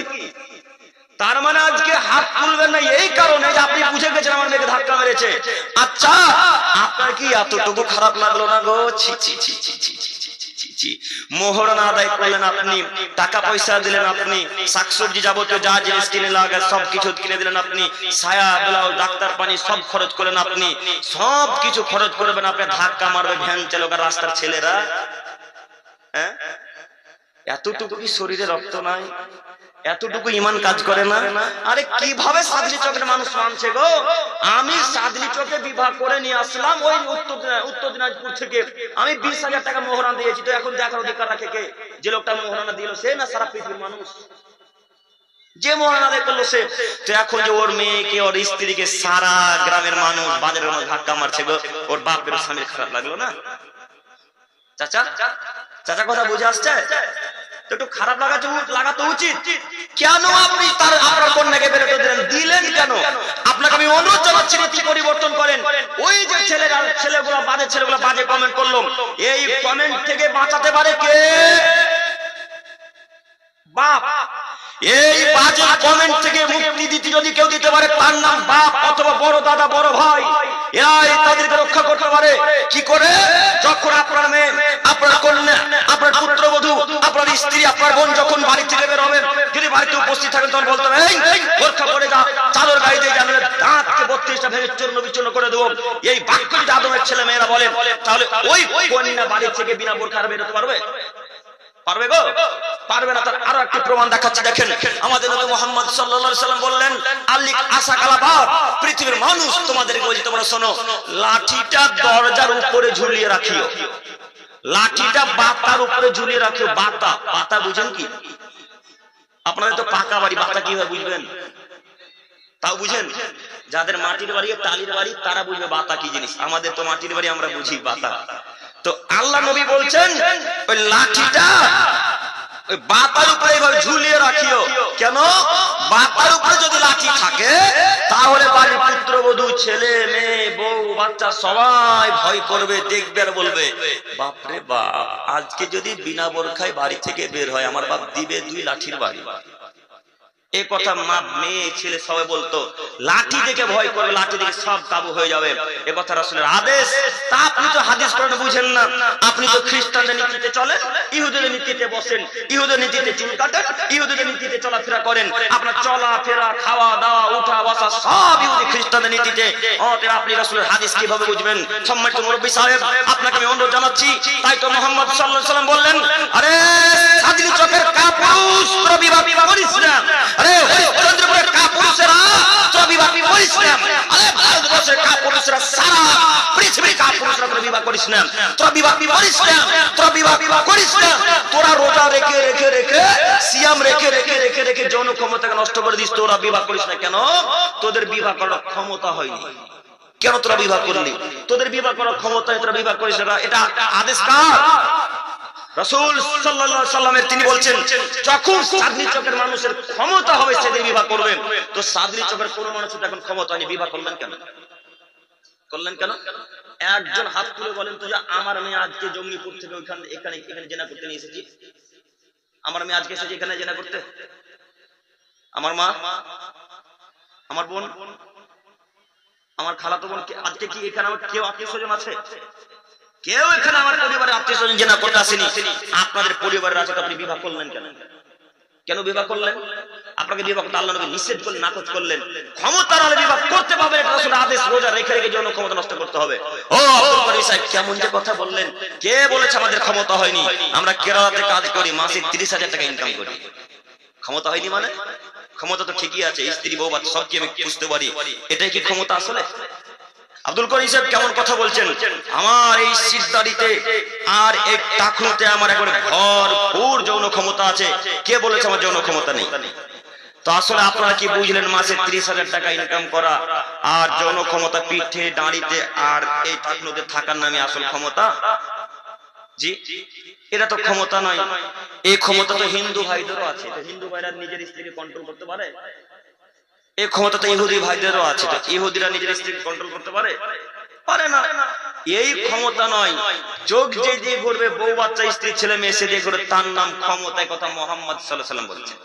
তার মানে আজকে হাত তুলবেন না এই কারণে যে আপনি বুঝে গেছেন আমার মেয়েকে ধাক্কা মেরেছে। আচ্ছা, আপনার কি এতটুকু খারাপ লাগলো না গো? ছি ছি ছি ছি ছি ছি ছি ছি। মোহরানা আদায় করলেন আপনি, টাকা পয়সা দিলেন আপনি, শাকসবজি যাবতীয় যা জিনিস কিনে লাগে সব কিছু কিনে দিলেন আপনি, ছায়া ব্লাউজ ডাক্তার পানি সব খরচ করলেন আপনি, সব কিছু খরচ করবেন আপনি, ধাক্কা মারবে ভ্যান চালক আর রাস্তার ছেলেরা। হ্যাঁ, এতটুকু কি শরীরে রক্ত নাই? এতটুকু ইমান কাজ করে না? আরে কিভাবে সাদলি চকের মানুষ মানছে গো? আমি সাদলি চকে বিবাহ করে নিয়ে আসলাম ওই উত্তর দিনাজপুর থেকে, আমি 20,000 টাকা মোহরানা দিয়েছি, তো এখন দেখার অধিকার রাখে কে? যে লোকটা মোহরানা দিল সে না সারা পৃথিবীর মানুষ? যে মোহরানা আদায় করলো সে। তো এখন যে ওর মেয়েকে ওর স্ত্রীকে সারা গ্রামের মানুষ বাজারের মধ্যে ধাক্কা মারছে গো, ওর বাপের স্বামীর খারাপ লাগলো না? চাচা চাচা কথা বুঝে আসছে? একটু খারাপ লাগা তো উচিত। কেন আপনি তার আপনার কন্যাকে বেরোতে দিলেন কেন? আপনাকে আমি অনুরোধ জানাচ্ছি নীতি পরিবর্তন করেন। ওই যে ছেলেগুলো বাজে কমেন্ট করলো, এই কমেন্ট থেকে বাঁচাতে পারে কে? বাপ। এই বাজে কমেন্ট থেকে মুক্তি দিতে যদি কেউ দিতে পারে তার নাম বাপ অথবা বড় দাদা বড় ভাই। এরাই তাদেরকে রক্ষা করতে পারে। কি করে? যখন আপনার মেয়ে, আপনার কন্যা, আপনার পুত্রবধূ, আপনার স্ত্রী, আপনার বোন যখন বাড়ি থেকে বের হবেন, যদি বাড়িতে উপস্থিত থাকেন তখন বলতে হবে এই রক্ষা করে যা, চাদর গায়ে দিয়ে জানলে দাঁতকে 32টা ভেঙে চূর্ণ বিচূর্ণ করে দেবো। এই বাক্য যদি আদমের ছেলে মেয়েরা বলে তাহলে ওই কন্যা বাড়ি থেকে বিনা বোরখার বেরোতে পারবে? পারবে গো? পারবে না। তার আরো একটি প্রমাণ দেখাচ্ছি, দেখেন। আমাদের নবী মুহাম্মদ সাল্লাল্লাহু আলাইহি সাল্লাম বললেন আল্লিক আসাকালা বাব, পৃথিবীর মানুষ তোমাদেরকে বলছি তোমরা শোনো, লাঠিটা দরজার উপরে ঝুলিয়ে রাখিও। লাঠিটা বাতার উপরে ঝুলিয়ে রাখিও। বাতা বুঝেন কি? আপনাদের তো পাকা বাড়ি, বাতা কিভাবে বুঝবেন? তাও বুঝেন? যাদের মাটির বাড়ি টালির বাড়ি তারা বুঝবে বাতা কি জিনিস। আমাদের তো মাটির বাড়ি, আমরা বুঝি বাতা। তো আল্লাহ নবী বলছেন ওই লাঠিটা ওই বাতার উপরে এইভাবে ঝুলিয়ে রাখিও। কেন? বাতার উপরে যদি লাঠি থাকে তাহলে বাড়ির পুত্রবধূ, ছেলে মেয়ে, বউ বাচ্চা সবাই ভয় করবে, দেখবে আর বলবে বাপরে বাপ, আজকে যদি বিনা বোরখায় বাড়ি থেকে বের হয় আমার বাপ দিবে 2 লাঠির বাড়ি। এই কথা মা, মেয়ে, ছেলে সবাই বলতো। লাঠি দেখে ভয় করবে, লাঠি দেখে সব কাবু হয়ে যাবে। এ কথা রাসূলের আদেশ। তা আপনি তো হাদিস কোরআন বুঝেন না, আপনি তো খ্রিস্টানদের নীতিতে চলেন, ইহুদিদের নীতিতে বসেন, ইহুদের নীতিতে চুল কাটেন, ইহুদিদের নীতিতে চলাফেরা করেন। আপনার চলাফেরা, খাওয়া দাওয়া, উঠা বসা সব ইহুদি খ্রিস্টানদের নীতিতে। আপনি রাসূলের হাদিস কিভাবে বুঝবেন? সম্মানিত মুরব্বী সাহেব, আপনাকে আমি অনুরোধ জানাচ্ছি। তাই তো মুহাম্মদ সাল্লাল্লাহু আলাইহি ওয়াসাল্লাম বললেন, আরে সাদলি চকের কাপুরুষ তোরা বিবাহ করিস না। আরে চন্দ্রপুরের কাপুরুষেরা তোরা বিবাহ করিস না। আরে ভারতবর্ষের কাপুরুষরা সারা পৃথিবীর কাপুরুষরা তোরা বিবাহ করিস না। তোরা বিবাহ করিস না, তোরা বিবাহ করিস না। তোরা রোজা রেখে রেখে রেখে, সিয়াম রেখে রেখে রেখে রেখে যৌন ক্ষমতাকে নষ্ট করে দিস। তোরা বিবাহ করিস না কেন? তোদের বিবাহ করার ক্ষমতা হয়নি। কেন তোরা বিবাহ করলি? তোদের বিবাহ করার ক্ষমতা, তোরা বিবাহ করিস না। এটা আদেশ কার? রাসূল সাল্লাল্লাহু আলাইহি সাল্লামের। তিনি বলছেন যখন সাদলি চকের মানুষের ক্ষমতা হবে সেদিন বিবাহ করবেন। তো সাদলি চকের কোন মানুষের এখন ক্ষমতা হয়নি, বিবাহ করলেন কেন? একজন হাত তুলে বলেন তো যে আমার মেয়ে আজকে জঙ্গিপুর থেকে এখানে জেনা করতে নিয়ে এসেছি। আমার মেয়ে আজকে এসেছে এখানে জেনা করতে। আমার মা, আমার বোন, আমার খালাতো বোন আজকে কি এখানে আমার কেউ আত্মীয় স্বজন আছে? কেউ এখানে আমার পরিবারের আত্মীয় স্বজন জেনা করতে আসেনি। আপনাদের পরিবারের আছে, আপনি বিবাহ করলেন কেন? কেন বিবাহ করলেন? আপনাকে বিবাহ করতে আল্লাহ নবী নিষেধ করলেন, নাকচ করলেন। ক্ষমতা হলে বিবাহ করতে পারবে, এটা রাসূলের আদেশ। রোজা রেখে রেখে যৌন ক্ষমতা নষ্ট করতে হবে। ও আব্দুল কারি সাহেব, কেমন যে কথা বললেন। কে বলেছে আমাদের ক্ষমতা হয়নি? আমরা কেরালাতে কাজ করি, মাসে 30,000 টাকা ইনকাম করি। ক্ষমতা হয়নি মানে? ক্ষমতা তো ঠিকই আছে, স্ত্রী বউ বাচ্চা সবকে আমি বুঝতে পারি। এটাই কি ক্ষমতা আসলে? আব্দুল করিম সাহেব কেমন কথা বলছেন? আমার এই সিজদারিতে আর এই টাকনুতে আমার একবারে ভরপুর যৌন ক্ষমতা আছে। কে বলেছে আমার যৌন ক্ষমতা নেই? তো আসলে আপনারা কি বুঝলেন, মাসে 30,000 টাকা ইনকাম করা আর যৌন ক্ষমতা পিঠে দাঁড়িতে আর এই আপনাদের থাকার নামে আসল ক্ষমতা? জি, এটা তো ক্ষমতা নয়। এই ক্ষমতা তো হিন্দু ভাইদেরও আছে। তো হিন্দু ভাইরা নিজের স্ত্রীকে কন্ট্রোল করতে পারে? এই ক্ষমতা তো ইহুদি ভাইদেরও আছে। তো ইহুদিরা নিজের স্ত্রীকে কন্ট্রোল করতে পারে? পারে না। এই ক্ষমতা নয়, যোগ যে দিয়ে করবে, বউ বাচ্চা স্ত্রী ছেলে মেয়ে সে দিয়ে করবে, তার নাম ক্ষমতা। কথা মুহাম্মদ সাল্লাল্লাহু আলাইহি ওয়াসাল্লাম বলেছেন।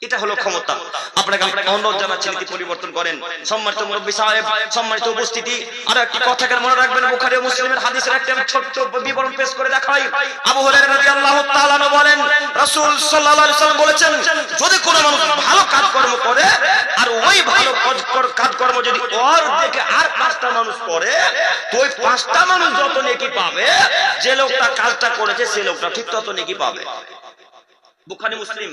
এটা হলো ক্ষমতা। আপনাকে অনুরোধ জানাচ্ছি নীতি পরিবর্তন করেন। সম্মানিত মুরব্বী সাহেব, সম্মানিত উপস্থিতি, আর একটি কথা মনে রাখবেন, বুখারী ও মুসলিমের হাদিসের একটা আমি ছোট্ট বিবরণ পেশ করে দেখাই। আবু হুরায়রা রাদিয়াল্লাহু তাআলা আনহু বলেন, রাসূল সাল্লাল্লাহু আলাইহি ওয়াসাল্লাম বলেছেন, যদি কোনো মানুষ ভালো কাজকর্ম করে আর ওই ভালো কাজকর্ম যদি ওর দেখে আর 5টা মানুষ করে, তো ওই 5টা মানুষ যত নেকি পাবে, যে লোকটা কাজটা করেছে সে লোকটা ঠিক তত নেকি পাবে। বুখারী মুসলিম।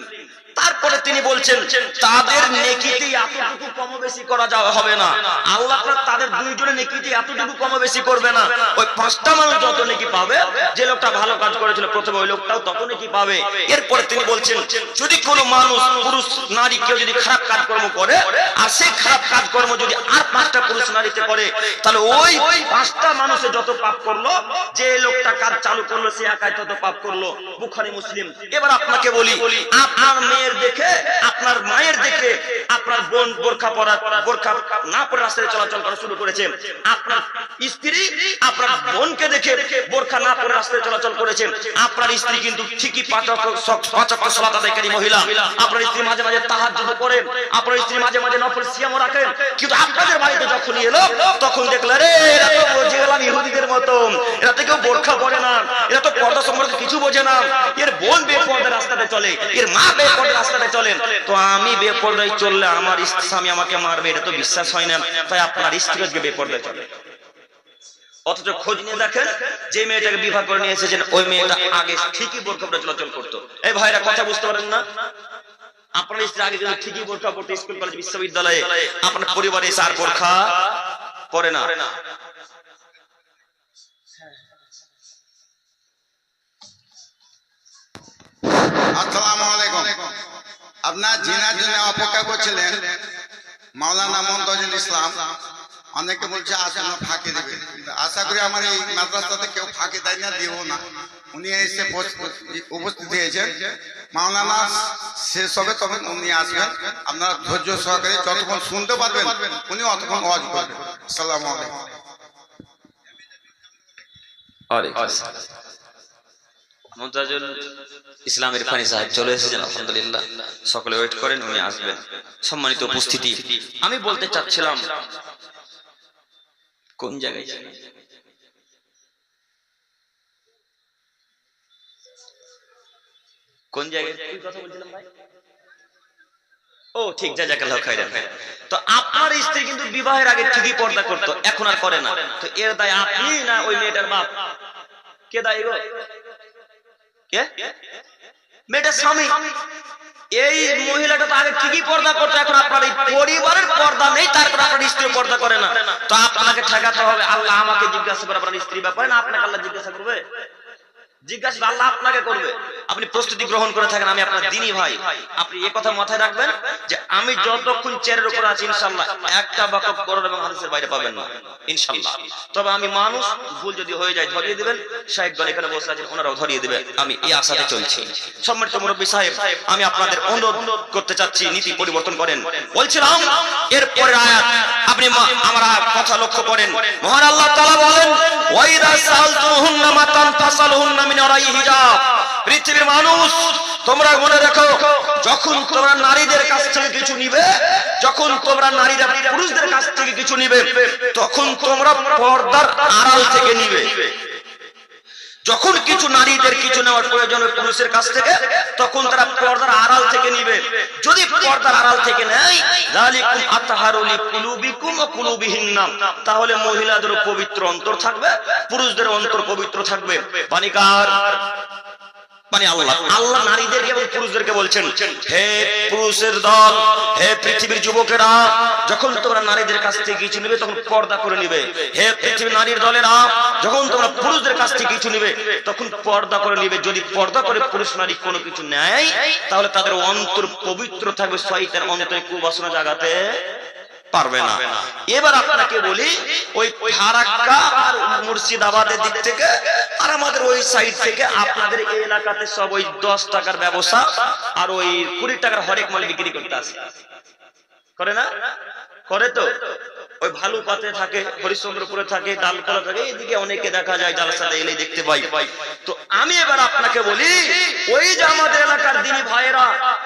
তারপরে তিনি বলছেন, তাদের নেকিতে এতটুকু কম বেশি করা যাওয়া হবে না। আল্লাহ তাআলা তাদের দুইজনের নেকিতে এতটুকু কম বেশি করবে না। ওই 5টা মানুষ যত নেকি পাবে, যে লোকটা ভালো কাজ করেছিল প্রথমে, ওই লোকটাও তত নেকি পাবে। এরপরে তিনি বলছেন, যদি কোনো মানুষ, পুরুষ নারী কেউ যদি খারাপ কাজকর্ম করে আর সেই খারাপ কাজকর্ম যদি আর 5টা পুরুষ নারীতে করে, তাহলে ওই 5টা মানুষে যত পাপ করলো, যে লোকটা কাজ চালু করলো সে একাই তত পাপ করলো। বুখারী মুসলিম। এবার আপনাকে বলি, আপনার মেয়ের দেখে, আপনার মায়ের দেখে আপনার বোন বোরখা না পরে রাস্তায় চলাচল করা শুরু করেছে, আপনার স্ত্রী আপনার বোনকে দেখে বোরখা না পরে রাস্তায় চলাচল করেছে, আপনার স্ত্রী কিন্তু ঠিকই 5 ওয়াক্ত সালাত আদায়কারী মহিলা, আপনার স্ত্রী মাঝে মাঝে তাহাজ্জুদ করে, আপনার স্ত্রী মাঝে মাঝে নফল সিয়ামও রাখেন, কিন্তু আপনাদের বাড়িতে যখন এলো তখন দেখলেন, রে এরা তো বোঝে গেলাম ইহুদিদের মতো, এরা তো কেউ বোরখা পরে না, এরা তো পর্দা সম্পর্কে কিছু বোঝে না, এর বোন বেপর্দা রাস্তাতে চলে, এর মা বেপর্দা রাস্তাতে চলেন, তো আমি বেপর্দায় চললে আমার স্বামী আমাকে মারবে, এটা তো বিশ্বাস হয় না, তাই আপনার স্ত্রী আজকে বেপর্দায় চলে। অথচ খোঁজ নিয়ে দেখেন, যে মেয়েটাকে বিবাহ করে নিয়ে এসেছেন ওই মেয়েটা আগে ঠিকই বোরখা পরে চলাচল করতো। এই ভাইরা কথা বুঝতে পারেন না? আপনার স্ত্রী আগে কিন্তু ঠিকই বোরখা পরতো, স্কুল কলেজ বিশ্ববিদ্যালয়ে, আপনার পরিবারে এসে আর বোরখা পরে না। আসসালামু আলাইকুম। আপনার জিনার জন্য অপেক্ষা করছিলেন মাওলানা মুনতাজুল ইসলাম, অনেকে বলছে আসলে ফাঁকি দেবে, আশা করি আমার এই মাদ্রাসাতে কেউ ফাঁকি দেয় না, দিব না। উনি এসে উপস্থিত হয়েছেন, মাওলানা শেষ হবে তবে উনি আসবেন, আপনারা ধৈর্য সহকারে যতক্ষণ শুনতে পারবেন উনি অতক্ষণ ওয়াজ করবেন। আসসালামু আলাইকুম। মুনতাজুল ইসলাম ইরফানি সাহেব চলে এসেছেন, আলহামদুলিল্লাহ। সকলে ওয়েট করেন, উনি আসবেন। সম্মানিত উপস্থিতি, আমি বলতে চাচ্ছিলাম, কোন জায়গায় কথা বলছিলাম ভাই? ও ঠিক, জাযাকাল্লাহু খাইরান। তো আপনার স্ত্রী কিন্তু বিবাহের আগে ঠিকই পর্দা করতো, এখন আর করে না, তো এর দায় আপনি না ওই মেয়েটার বাপ? কে দায়ী গো? কে? মেয়েটার স্বামী। এই মহিলাটা তো আগে ঠিকই পর্দা করতো, এখন আপনার এই পরিবারের পর্দা নেই, তারপর আপনার স্ত্রী পর্দা করে না, তো আপনাকে ঠেকাতে হবে। আল্লাহ আমাকে জিজ্ঞাসা করে আপনার স্ত্রী ব্যাপারে, না আপনাকে আল্লাহ জিজ্ঞাসা করবে? জিজ্ঞাসা আল্লাহ আপনাকে করবে। আপনি প্রস্তুতি গ্রহণ করে থাকেন, আমি আপনার দিনী ভাই, আপনি এই কথা মাথায় রাখবেন যে আমি যতক্ষণ চেয়ারের উপর আছি ইনশাআল্লাহ একটা বাক্য কোরআন এবং হাদিসের বাইরে পাবেন না ইনশাআল্লাহ। তবে আমি মানুষ, ভুল যদি হয়ে যায় ধরিয়ে দিবেন, শাহেকগণ এখানে বসে আছেন ওনারাও ধরিয়ে দিবেন, আমি এই আশাতে চলছি। সম্মানিত মুরব্বী সাহেব, আমি আপনাদের অনুরোধ করতে চাচ্ছি নীতি পরিবর্তন করেন। বলছিলাম এরপরের আয়াত আপনি আমার কথা লক্ষ্য করেন, মহান আল্লাহ তাআলা বলেন, ওয়াইদা সালতুহুন্না মাতান ফাসালুহুন্না মিন ওয়ারাই হিজাব। পৃথিবীর মানুষ তোমরা মনে রাখো, যখন তোমরা নারীদের কাছ থেকে কিছু নিবে, যখন তোমরা নারীরা পুরুষদের কাছ থেকে কিছু নিবে, তখন তোমরা পর্দার আড়াল থেকে নিবে। যখন কিছু নারীদের কিছু নেওয়ার প্রয়োজন পুরুষের কাছ থেকে, তখন তারা পর্দার আড়াল থেকে নিবে। যদি পর্দার আড়াল থেকে নেয়, যালিকুম আতহারু লিকুলুবিকুম ওয়া কুলুবিহিন্না, তাহলে মহিলাদের পবিত্র অন্তর থাকবে, পুরুষদের অন্তর পবিত্র থাকবে। বানিকার মানে আল্লাহ আল্লাহ নারীদেরকে এবং পুরুষদেরকে বলছেন, হে পুরুষের দল, হে পৃথিবীর যুবকেরা, যখন তোমরা নারীদের কাছ থেকে কিছু নিবে তখন পর্দা করে নিবে। হে পৃথিবীর নারীর দলেরা, যখন তোমরা পুরুষদের কাছ থেকে কিছু নিবে তখন পর্দা করে নিবে। যদি পর্দা করে পুরুষ নারী কোনো কিছু নেয় তাহলে তাদের অন্তর পবিত্র থাকবে, শয়তান অন্তরে কুবাসনা জাগাতে পারবে না। এবার আপনাকে বলি, ওই ফারাক্কা আর মুর্শিদাবাদের দিক থেকে আর আমাদের ওই সাইড থেকে আপনাদের এই এলাকাতে সব ওই 10 টাকার ব্যবসা আর ওই 20 টাকার হরেক মাল বিক্রি করতে আসে, করে না? করে তো। ওই ভালুকাতে থাকে, হরিশ্চন্দ্রপুরে থাকে, ডালকোলা থাকে, এইদিকে অনেকে দেখা যায়, জালসাতে এলেই দেখতে পাই। তো আমি এবার আপনাকে বলি, ওই যে আমাদের এলাকার দিনী ভাইয়েরা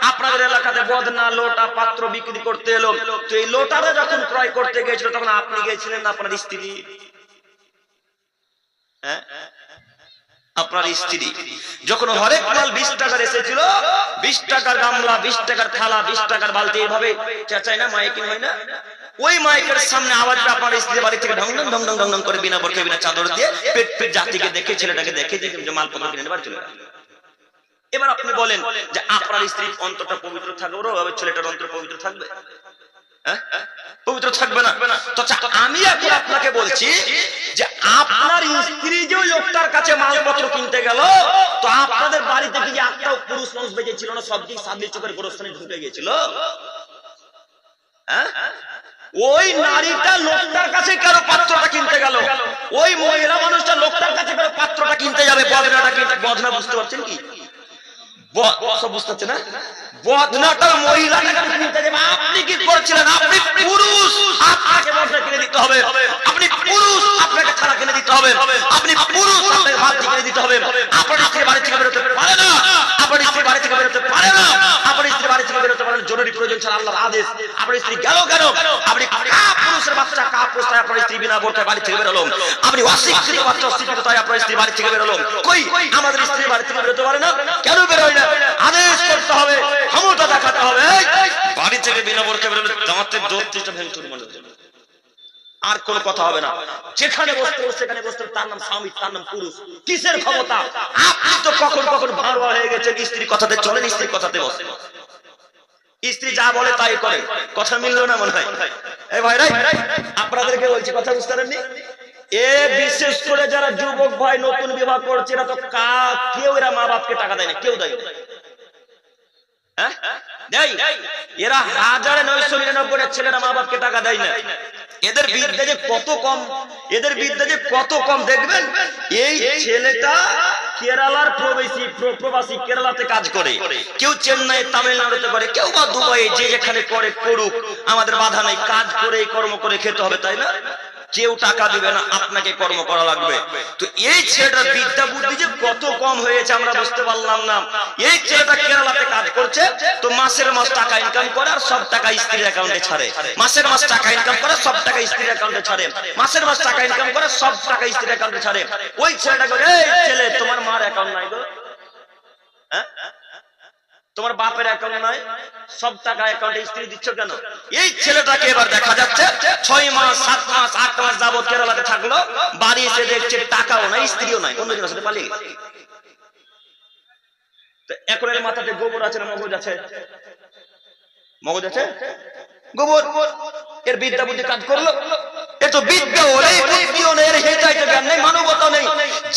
আপনাদের এলাকাতে বদনা লোটা পাত্র বিক্রি করতে এলো, তো এই লোটাটা যখন ক্রয় করতে গিয়েছিল তখন আপনি গিয়েছিলেন না আপনার স্ত্রী? হ্যাঁ, আপনার স্ত্রী যখন হরেক মাল 20 টাকার এসেছিল, 20 টাকার গামলা, 20 টাকার থালা, 20 টাকার বালতি, এইভাবে চেঁচায় না, মাইকিং হয় না? ওই মাইকের সামনে আওয়াজটা আপনার স্ত্রী বাড়ি থেকে ঢং ঢং ঢং ঢং ঢং ঢং করে বিনা বোরখা বিনা চাদর দিয়ে পেট পেট জাতিকে দেখে, ছেলেটাকে দেখে যে মালপত্র কিনে নেবার চলে গেল। এবার আপনি বলেন যে আপনার স্ত্রীর অন্তরটা পবিত্র থাকবে, ওর ছেলেটার অন্তর পবিত্র থাকবে? পবিত্র থাকবে না। তো আমি এখন আপনাকে বলছি যে আপনার স্ত্রী যে লোকটার কাছে মালপত্র কিনতে গেল, তো আপনাদের বাড়িতে কি একটাও পুরুষ মানুষ বেঁচে ছিল না? সব দিক সাবলি চোখের গোরস্থানে ঢুকে গিয়েছিল। ওই নারীটা লোকটার কাছে কেন পাত্রটা কিনতে গেল? ওই মহিলা মানুষটা লোকটার কাছে কেন পাত্রটা কিনতে যাবে? বদনাটা কিনতে, বদনা বুঝতে পারছেন কি? সব বুঝতে পারছেন না? বদনাটা মহিলাটা কিনতে যাবে। আপনি কি করছিলেন? আপনি পুরুষ, আপনাকে বদনা কিনে দিতে হবে। আপনি পুরুষ, আপনাকে থালা কিনে দিতে হবে। আপনি পুরুষ, আপনাকে ভাত কিনে দিতে হবে। আপনার স্ত্রী বাড়ি থেকে বেরোতে পারে না, আপনার স্ত্রী বাড়ি থেকে বেরোতে পারে না, আপনার স্ত্রী বাড়ি থেকে বেরোতে পারেন জরুরি প্রয়োজন ছাড়া, আল্লাহর আদেশ। আপনার স্ত্রী গেল কেন? আপনি পুরুষের বাচ্চা কাপুরুষতায় আপনার স্ত্রী বিনা বোরখায় বাড়ি থেকে বেরোলো। আপনি অশিক্ষিত বাচ্চা অশিক্ষিততায় আপনার স্ত্রী বাড়ি থেকে বেরোলো। কই আমাদের স্ত্রী বাড়ি থেকে বেরোতে পারে না? কেন বেরোয় না? আদেশ করতে হবে, ক্ষমতা দেখাতে হবে। বাড়ি থেকে বিনা বোরখায় বেরোলে দাঁতের জ্যোতিষটা ভেঙে চুরি মনে হচ্ছে। আর কোন কথা হবে না। যেখানে বসতে সেখানে বসতে, তার নাম স্বামী, তার নাম পুরুষ। কিসের ক্ষমতা? আপনি তো কখন কখন ভাড়া হয়ে গেছেন, স্ত্রীর কথাতে চলেন, স্ত্রীর কথাতে বসেন, স্ত্রী যা বলে তাই করেন। কথা মিললো না মনে হয়? এই ভাইরা, আপনাদেরকে বলছি, কথা বুঝতে পারেননি? এ বিশেষ করে যারা যুবক ভাই নতুন বিবাহ করছে, এরা তো কেউ এরা মা বাপকে টাকা দেয় না, কেউ দেয় না। এরা 1999 ছেলেরা মা বাপকে টাকা দেয় না। এদের বিদ্যা যে কত কম, এদের বিদ্যা যে কত কম দেখবেন। এই ছেলেটা কেরালার প্রবাসী, কেরালাতে কাজ করে, কেউ চেন্নাই তামিলনাড়ুতে করে, কেউ বা দুবাই, যে যেখানে করে করুক, আমাদের বাধা নেই। কাজ করে কর্ম করে খেতে হবে, তাই না? কেউ টাকা দিবে না, আপনাকে কর্ম করা লাগবে। তো এই ছেলেটার বিদ্যা বুদ্ধি যে কত কম হয়েছে আমরা বুঝতে পারলাম না। এই ছেলেটা কেরালাতে কাজ করছে, তো মাসের মাস টাকা ইনকাম করে আর সব টাকা স্ত্রীর অ্যাকাউন্টে ছাড়ে। মাসের মাস টাকা ইনকাম করে, সব টাকা স্ত্রীর অ্যাকাউন্টে ছাড়ে। মাসের মাস টাকা ইনকাম করে, সব টাকা স্ত্রীর অ্যাকাউন্টে ছাড়ে। ওই ছেলেটা করে, এই ছেলে তোমার মার অ্যাকাউন্ট নাই গো? হ্যাঁ, তোমার বাপের অ্যাকাউন্ট নাই, সব টাকা অ্যাকাউন্টে স্ত্রী দিচ্ছ কেন? এই ছেলেটাকে এবার দেখা যাচ্ছে 6 মাস 7 মাস 8 মাস যাবত কেরালাতে থাকলো, বাড়ি এসে দেখছে টাকাও নাই, স্ত্রীও নাই, অন্যজনের সাথে পালিয়ে গেছে। এখন এর মাথাতে গোবর আছে না মগজ আছে? মগজ আছে, গোবর। এর বিদ্যা বুদ্ধি কাজ করলো? এ তো বিদ্যাও নেই, বুদ্ধিও নেই, এর হেদায়েত জ্ঞান নেই, মানবতা নেই।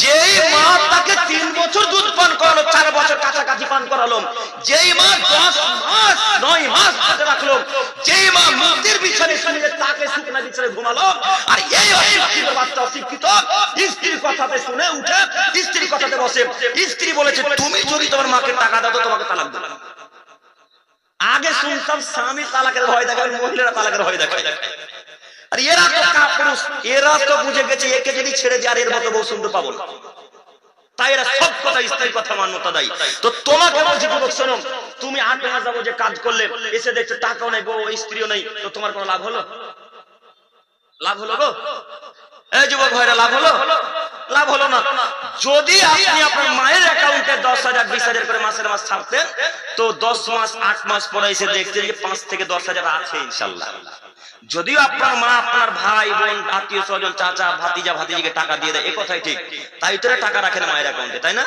যেই মা তাকে 3 বছর দুধ পান করালো, 4 বছর কাছাকাছি পান করালো, যেই মা 10 মাস 9 মাস পেটে রাখলো, যেই মা মুক্তির বিছানে শুনিয়ে তাকে শুকনা বিছানে ঘুমালো, আর এই অশিক্ষিত বাচ্চা অশিক্ষিত স্ত্রীর কথাতে শুনে উঠে স্ত্রীর কথাতে বসে। স্ত্রী বলেছে, তুমি যদি তোমার মাকে টাকা দাও তো তোমাকে তালাক দেব। আগে শুনতাম স্বামী তালাকের ভয় দেখায়, মহিলারা তালাকের ভয় দেখায়। আর এরা তো কাপুরুষ, এরা তো বুঝে গেছে একে যদি ছেড়ে যায় আর এর মতো বউ শুনতে পাবো না, তাই এরা সব কথা স্ত্রীর কথা মান্যতা দেয়। তো তোমাকে বলছি যুবক, শোনো, তুমি 8 মাস যাবো যে কাজ করলে, এসে দেখছো টাকাও নেই, বউ স্ত্রীও নেই, তো তোমার কোনো লাভ হলো? লাভ হলো গো? এই যুবক ভাইরা, লাভ হলো? লাভ হলো না। যদি আপনি আপনার মায়ের অ্যাকাউন্টে 10,000 20,000 করে মাসের মাস ছাড়তেন, তো 10 মাস 8 মাস পরে এসে দেখছেন যে 5 থেকে 10,000 আছে ইনশাআল্লাহ। যদিও আপনার মা, আপনার ভাই বোন, আত্মীয় স্বজন, চাচা ভাতিজা ভাতিজিকে টাকা দিয়ে দেয়, এ কথাই ঠিক, তাই তো টাকা রাখেন মায়ের অ্যাকাউন্টে, তাই না?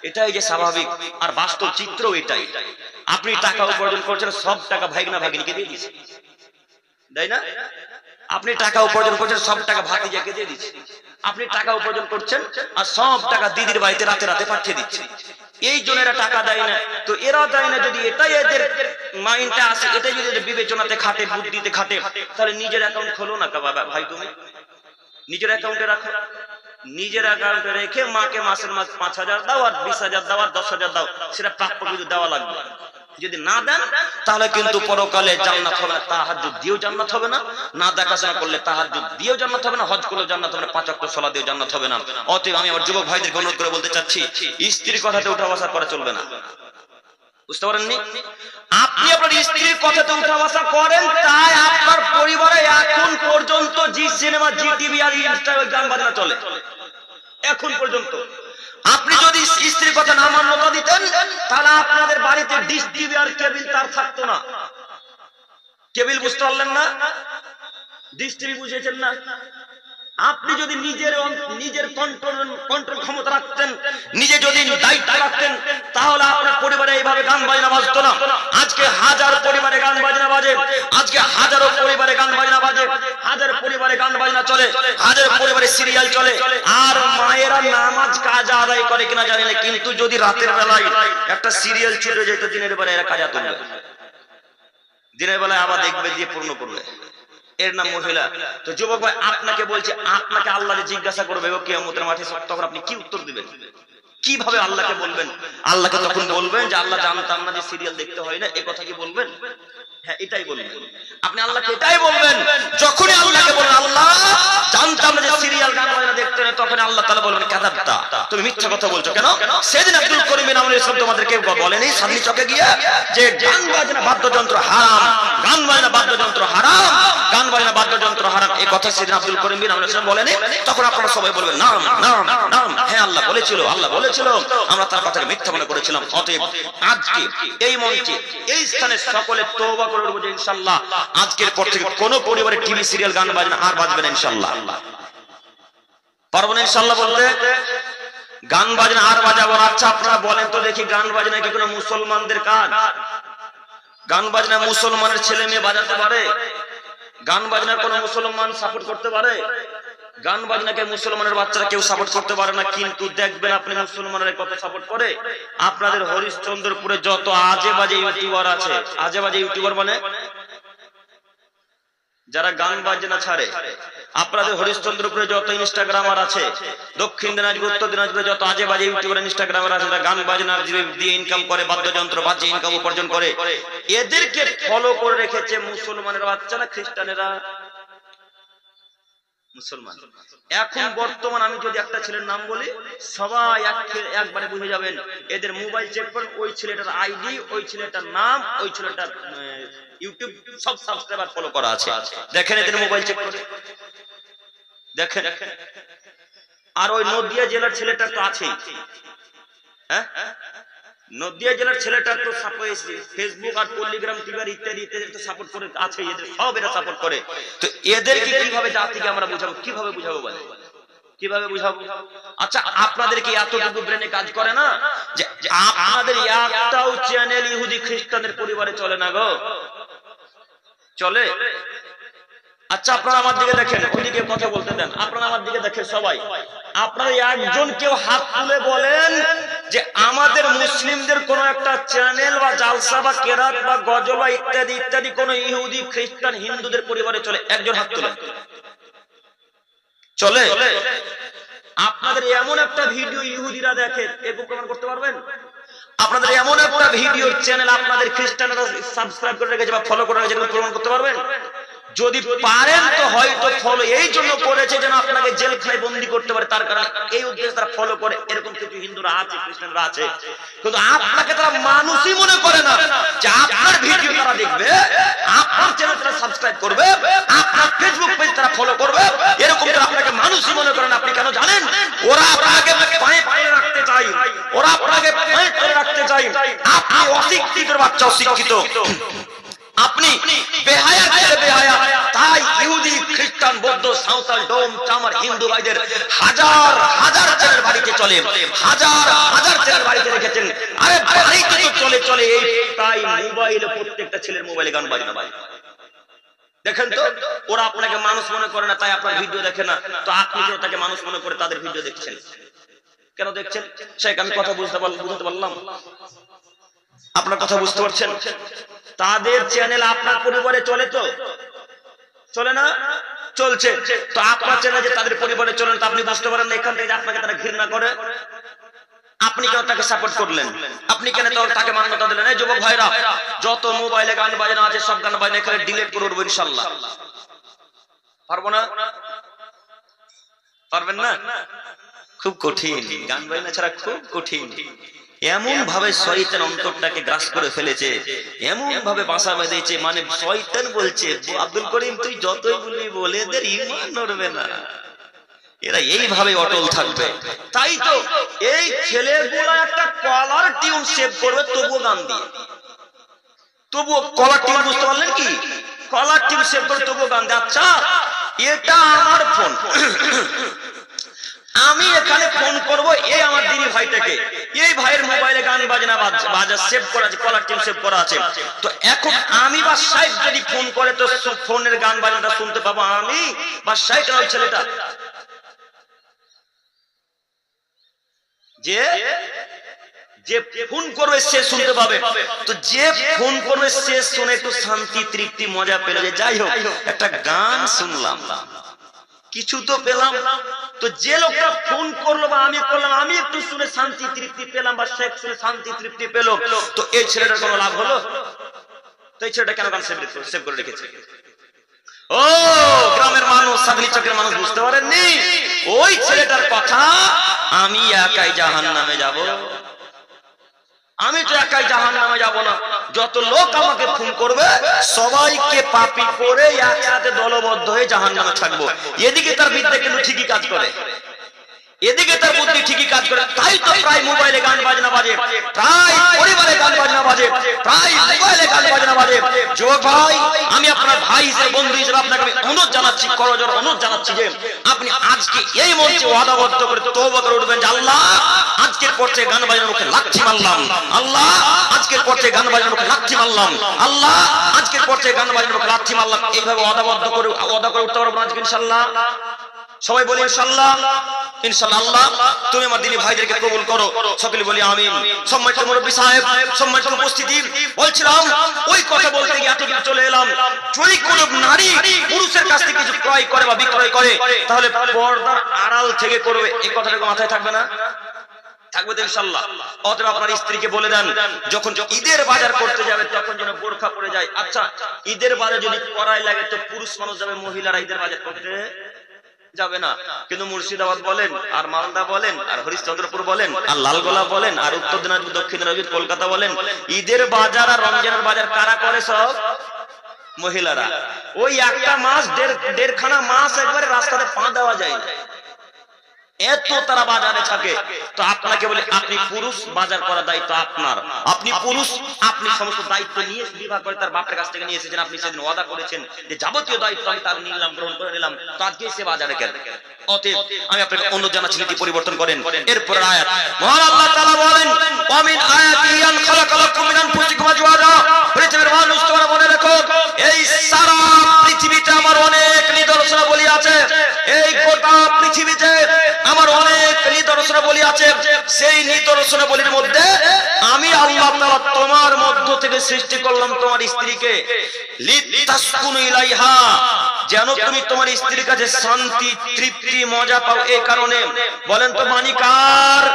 এটাই যে স্বাভাবিক, আর বাস্তব চিত্র এটাই। আপনি টাকা উপার্জন করছেন, সব টাকা ভাইগনা ভাগিনীকে দিয়ে দিচ্ছেন, তাই না? আপনি টাকা উপার্জন করছেন, সব টাকা ভাতিজাকে দিয়ে দিচ্ছেন। আপনি টাকা উপার্জন করছেন আর সব টাকা দিদির বাড়িতে রাতে রাতে পাঠিয়ে দিচ্ছেন। এই জন্য এরা টাকা দেয় না। তো এরা দেয় না, যদি এটাই এদের মাইন্ডে আসে, এটাই যদি এদের বিবেচনাতে খাটে, বুদ্ধিতে খাটে, তাহলে নিজের অ্যাকাউন্ট খোলো না বাবা ভাই, তুমি নিজের অ্যাকাউন্টে রাখো। নিজের অ্যাকাউন্টে রেখে মাকে মাসের মাস 5,000 দাও, আর 20,000 দাও, আর 10,000 দাও, সেটা প্রাপ্য কিন্তু দেওয়া লাগবে। যদি না দেন তাহলে কিন্তু পরকালে জান্নাত হবে না, তাহাজ্জুদ দিয়েও জান্নাত হবে না, না দেখাশোনা করলে তাহাজ্জুদ দিয়েও জান্নাত হবে না, হজ করলেও জান্নাত হবে না, 5 ওয়াক্ত সালাত দিয়েও জান্নাত হবে না। অতএব আমি আমার যুবক ভাইদেরকে অনুরোধ করে বলতে চাচ্ছি, স্ত্রীর কথাতে উঠা বসা করা চলবে না। বুঝতে পারেননি? আপনি আপনার স্ত্রীর কথাতে উঠা বসা করেন, তাই আপনার পরিবারে এখন পর্যন্ত জি সিনেমা, জি টিভি আর ইনস্টাগ্রামে গান বাজনা চলে এখন পর্যন্ত। আপনি যদি স্ত্রীর কথা না মান্যতা দিতেন, তাহলে আপনাদের বাড়িতে ডিশ টিভি আর কেবিল তার থাকতো না। কেবিল বুঝতে পারলেন না, ডিশ টিভি বুঝেছেন না। আপনি যদি নিজের কন্ট্রোল ক্ষমতা রাখতেন, নিজে যদি দায়িত্ব রাখতেন, তাহলে আপনার পরিবারে এইভাবে গান বাজনা বাজতো না। আজকে হাজার পরিবারে গান বাজনা বাজে, আজকে হাজারো পরিবারে গান বাজনা বাজে, হাজার পরিবারে গান বাজনা চলে, হাজার পরিবারে সিরিয়াল চলে। আর মায়েরা নামাজ কাজা আদায় করে কিনা জানি না, কিন্তু যদি রাতের বেলায় একটা সিরিয়াল ছুটে যেত, দিনের বেলায় এরা কাজা তুলবে, দিনের বেলায় আবার দেখবে দিয়ে পূর্ণ করবে, এর নাম মহিলা। তো যুবক ভাই, আপনাকে বলছে, আপনাকে আল্লাহ জিজ্ঞাসা করবে কিয়ামতের মাঠে, তখন আপনি কি উত্তর দিবেন? কিভাবে আল্লাহকে বলবেন? আল্লাহকে তখন বলবেন যে আল্লাহ, জানতাম না যে সিরিয়াল দেখতে হয় না, এই কথা কি বলবেন? হ্যাঁ, এটাই বলবেন। আপনি আল্লাহকে এটাই বলবেন। যখনই আল্লাহকে বলবেন আল্লাহ জানতাম না যে সিরিয়াল গান বাজনা দেখতে হয়, তখন আল্লাহ তাআলা বলবেন কাযাবতা, তুমি মিথ্যা কথা বলছো কেন? সেদিন আব্দুল করিম বিন আমর ইসলাম তোমাদেরকে বলেনি সামনে চকে গিয়ে যে গান বাজনা বাদ্যযন্ত্র হারাম, গান বাজনা বাদ্যযন্ত্র হারাম, গান বাজনা বাদ্যযন্ত্র হারাম, এই কথা সেদিন আব্দুল করিম বিন আমর ইসলাম বলেনি? তখন আপনারা সবাই বলবেন নাম নাম নাম, হ্যাঁ আল্লাহ বলেছিল, আল্লাহ বলেছিল, আমরা তার কথাকে মিথ্যা মনে করেছিলাম। অতএব আজকে এই মঞ্চে, এই স্থানে সকলে তওবা করে উঠবো যে ইনশাআল্লাহ আজকের পর থেকে কোন পরিবারে টিভি সিরিয়াল গান বাজনা আর বাজবে না ইনশাআল্লাহ। পারবো না ইনশাআল্লাহ বলতে? গান বাজনা আর বাজাবো না। আচ্ছা আপনারা বলেন তো দেখি, গান বাজনা কি কোনো মুসলমানদের কাজ? গান বাজনা মুসলমানের ছেলে মেয়ে বাজাতে পারে? গান বাজনার কোন মুসলমান সাপোর্ট করতে পারে? গান বাজনাকে মুসলমানের বাচ্চারা কেউ সাপোর্ট করতে পারে না। কিন্তু দেখবেন আপনি মুসলমানরা কত সাপোর্ট করে। আপনাদের হরিশ্চন্দ্রপুরে যত আজে বাজে ইউটিউবার আছে, আজে বাজে ইউটিউবার মানে যারা গান বাজনা ছাড়ে, আপনাদের হরিশ্চন্দ্রপুরে যত ইনস্টাগ্রামার আছে, দক্ষিণ দিনাজপুর, উত্তর দিনাজপুরে যত আজে বাজে ইউটিউবার ইনস্টাগ্রামার আছে, যারা গান বাজনা দিয়ে ইনকাম করে, বাদ্যযন্ত্র বাজিয়ে ইনকাম উপার্জন করে, এদেরকে ফলো করে রেখেছে মুসলমানের বাচ্চারা, খ্রিস্টানেরা, মুসলমান। এখন বর্তমান আমি যদি একটা ছেলের নাম বলি, সবাই একবারে বুঝে যাবেন। এদের মোবাইল চেক করেন, ওই ছেলেটার আইডি, ওই ছেলেটার নাম, ওই ছেলেটার ইউটিউব সব সাবস্ক্রাইবার ফলো করা আছে। দেখেন এদের মোবাইল চেক করে দেখেন। আর ওই নদিয়া জেলার ছেলেটার তো আছেই, হ্যাঁ, নদিয়া জেলার ছেলেটার তো ফেসবুক আর টেলিগ্রাম, টিভিআর ইত্যাদি ইত্যাদি তো সাপোর্ট করে আছে। এদের সব এরা সাপোর্ট করে। তো এদেরকে কিভাবে জাতিকে আমরা বুঝাবো? কিভাবে বুঝাবো বলে? কিভাবে বুঝাবো? আচ্ছা আপনাদের কি এতটুকু ব্রেনে কাজ করে না যে আপনাদের একটাও চ্যানেল ইহুদি খ্রিস্টানদের পরিবারে চলে না গো? চলে? আচ্ছা আপনারা আমার দিকে দেখেন, ওইদিকে কথা বলতে দেন, আপনারা আমার দিকে দেখেন সবাই। আপনারা একজন কেউ হাত তুলে বলেন যে আমাদের মুসলিমদের কোন একটা চ্যানেল বা জালসা বা কেরাত বা গজল বা ইত্যাদি ইত্যাদি কোন ইহুদি খ্রিস্টান হিন্দুদের পরিবারে চলে? একজন হাত তুলে। চলে? আপনাদের এমন একটা ভিডিও ইহুদিরা দেখে, এগুলো প্রমাণ করতে পারবেন? আপনাদের এমন একটা ভিডিও চ্যানেল আপনাদের খ্রিস্টানরা সাবস্ক্রাইব করে রেখেছে বা ফলো করে রেখেছে, প্রমাণ করতে পারবেন? যদি পারেন তো হয়তো ফলো এই জন্য করেছে যেন আপনাকে জেলখানায় বন্দী করতে পারে, তার কারণে এই উদ্দেশ্যে তারা ফলো করে। এরকম কিছু হিন্দুরা আছে, খ্রিস্টানরা আছে, কিন্তু আপনাকে তারা মানুষই মনে করে না যে আপনার ভিডিও তারা দেখবে, আপনার চ্যানেল তারা সাবস্ক্রাইব করবে, আপনার ফেসবুক পেজ তারা ফলো করবে, এরকম তারা আপনাকে মানুষই মনে করেন। আপনি কেন জানেন? ওরা আপনাকে পায়ে পায়ে রাখতে চাই, ওরা আপনাকে পায়ে পায়ে রাখতে চাই। আপনি অশিক্ষিত বাচ্চা, অশিক্ষিত আপনি বেহায়া ছেলে বেহায়া। তাই ইহুদি খ্রিস্টান বৌদ্ধ সাঁওতাল ডোম চামার হিন্দু ভাইদের হাজার হাজার ছেলের বাড়িতে চলে, হাজার হাজার ছেলের বাড়িতে রেখেছেন। আরে বাড়িতে তো চলে চলে এই তাই মোবাইলে প্রত্যেকটা ছেলের মোবাইলে গান বাজনা বাজে। দেখেন তো ওরা আপনাকে মানুষ মনে করে না, তাই আপনার ভিডিও দেখে না, তো আপনি কেন তাকে মানুষ মনে করে তাদের ভিডিও দেখছেন? কেন দেখছেন? শেখ আমি কথা বুঝতে পারলাম, আপনার কথা বুঝতে পারছেন? তাদের চ্যানেল আপনার পরিবারে চলে তো চলে না? চলছে। তো আপনার চ্যানেল যে তাদের পরিবারে চলে না, আপনি বুঝতে পারেন না এখান থেকে আপনাকে তারা ঘৃণা করে? আপনি কেন তাকে সাপোর্ট করলেন? আপনি কেন তাকে মান্যতা দিলেন? এই যুবক ভাইরা, যত মোবাইলে গান বাজনা আছে সব গান বাজনা এখানে ডিলিট করে দেবো ইনশাআল্লাহ। পারবো না? পারবেন না? খুব কঠিন, গান বাজনা ছাড়া খুব কঠিন। এমন ভাবে শয়তান অন্তরটাকে গ্রাস করে ফেলেছে, এমন ভাবে বাসা বেঁধেছে, মানে শয়তান বলছে আব্দুল করিম তুই যতই বলবি বলে এদের ঈমান নড়বে না, এরা এইভাবে অটল থাকবে। তাই তো এই ছেলেগুলা একটা কলার টিউন সেভ করবে তবুও গান দিয়ে, তবুও কলার টিউন, বুঝতে পারলেন কি? কলার টিউন সেভ করে তবুও গান দিয়ে। আচ্ছা এটা আমার ফোন, আমি এখানে ফোন করব এই আমার দিনী ভাইটাকে, এই ভাইয়ের মোবাইলে গান বাজনা বাজা সেভ করা আছে, কলার টিউন সেভ করা আছে। তো এখন আমি বা সাহেব যদি ফোন করে তো ফোনের গান বাজনাটা শুনতে পাবো আমি বা সাহেব ওই ছেলেটা? যে যে ফোন করবে সে শুনতে পাবে। তো যে ফোন করবে সে শুনে একটু শান্তি তৃপ্তি মজা পেলে, যে যাই হোক একটা গান শুনলাম, কিছু তো পেলাম। তো যে লোকটা ফোন করলো বা আমি করলাম, আমি একটু শুনে শান্তি তৃপ্তি পেলাম বা শেখ শুনে শান্তি তৃপ্তি পেল, তো এই ছেলেটার কোনো লাভ হলো? তো এই ছেলেটা কেন গান সেভ করে রেখেছে? ও গ্রামের মানুষ, সাদলি চকের মানুষ বুঝতে পারেননি ওই ছেলেটার কথা। আমি একাই জাহান্নামে যাব, আমি তো একাই জাহান্নামে যাব না, যত লোক আমাকে ফোন করবে সবাইকে পাপী করে একসাথে দলবদ্ধ হয়ে জাহান্নামে থাকবো। এদিকে তার বিদ্যা কিন্তু ঠিকই কাজ করে, এদিকে তার বুদ্ধি ঠিকই কাজ করে। তাই তো প্রায় মোবাইলে গান বাজনা বাজে, প্রায় পরিবারে গান বাজনা বাজে, প্রায় মোবাইলে গান বাজনা বাজে। যুবক ভাই, আমি আপনার ভাই হিসেবে, বন্ধু হিসেবে আপনাকে আমি অনুরোধ জানাচ্ছি, করজোড়ে অনুরোধ জানাচ্ছি যে আপনি আজকে এই মঞ্চে ওয়াদাবদ্ধ করে তওবা করে উঠবেন যে আল্লাহ আজকের পর থেকে গান বাজনার মুখে লাথি মারলাম, আল্লাহ আজকের পর থেকে গান বাজনার মুখে লাথি মারলাম, আল্লাহ আজকের পর থেকে গান বাজনার মুখে লাথি মারলাম। এইভাবে ওয়াদাবদ্ধ করে ওয়াদা করে উঠতে পারবো আজকে ইনশাআল্লাহ? সবাই বলি ইনশাআল্লাহ। ইনশাআল্লাহ আল্লাহ তুমি আমার দিনী ভাইদেরকে কবুল করো, সকলে বলি আমিন। সম্মানিত মুরব্বি সাহেব, সম্মানিত উপস্থিতি, বলছিলাম ওই কথা বলতে গিয়ে এতদূর চলে এলাম। যদি কোন নারী পুরুষের কাছ থেকে কিছু ক্রয় করে বা বিক্রয় করে তাহলে পর্দার আড়াল থেকে করবে, এই কথাটা মাথায় থাকবে না? থাকবে তো ইনশাআল্লাহ। অতএব আপনার স্ত্রীকে বলে দেন যখন ঈদের বাজার করতে যাবে তখন যেন বোরখা পরে যায়। আচ্ছা ঈদের বাজার যদি করাই লাগে তো পুরুষ মানুষ যাবে, মহিলারা ঈদের বাজার করতে যাবে না। কিন্তু মুর্শিদাবাদ বলেন আর মালদা বলেন আর হরিশ্চন্দ্রপুর বলেন আর লালগোলা বলেন আর উত্তর দিনাজপুর, দক্ষিণ দিনাজপুর, কলকাতা বলেন, ঈদের বাজার আর রমজানের বাজার কারা করে? সব মহিলারা। ওই একটা মাস দেড়খানা মাস একবারে রাস্তাতে পা দেওয়া যায় না, এত তারা বাজারে থাকে। তো আপনাকে বলি আপনি পুরুষ, বাজার করার দায়িত্ব আপনার, আপনি পুরুষ, আপনি সমস্ত দায়িত্ব নিয়ে বিবাহ করে তার বাপের কাছ থেকে নিয়ে এসেছেন, আপনি সেদিন ওয়াদা করেছেন যে যাবতীয় দায়িত্ব আমি তার নিলাম, গ্রহণ করে নিলাম, তো আজকে সে বাজারে গেল। অতএব আমি আপনাকে অনুরোধ জানাচ্ছি নীতি পরিবর্তন করেন। এরপর আয়াত মহান আল্লাহ তাআলা বলেন ওয়ামিন আয়াতিহি আন খালাকালাকুম মিন আনফুসিকুম আজওয়াজা, পৃথিবীর মানুষ তোমরা মনে রাখো এই সারা পৃথিবীতে আমার অনেক নিদর্শনাবলী আছে, এই গোটা পৃথিবীতে আমার অনেক নিদর্শনাবলী আছে। সেই নিদর্শনাবলীর মধ্যে আমি আল্লাহ তাআলা তোমার মধ্য থেকে সৃষ্টি করলাম তোমার স্ত্রীকে, লিতাসকুনু ইলাইহা, যেন তুমি তোমার স্ত্রীর কাছে শান্তি তৃপ্তি মজা পাও। এই কারণে বলেন তো বাণী কার?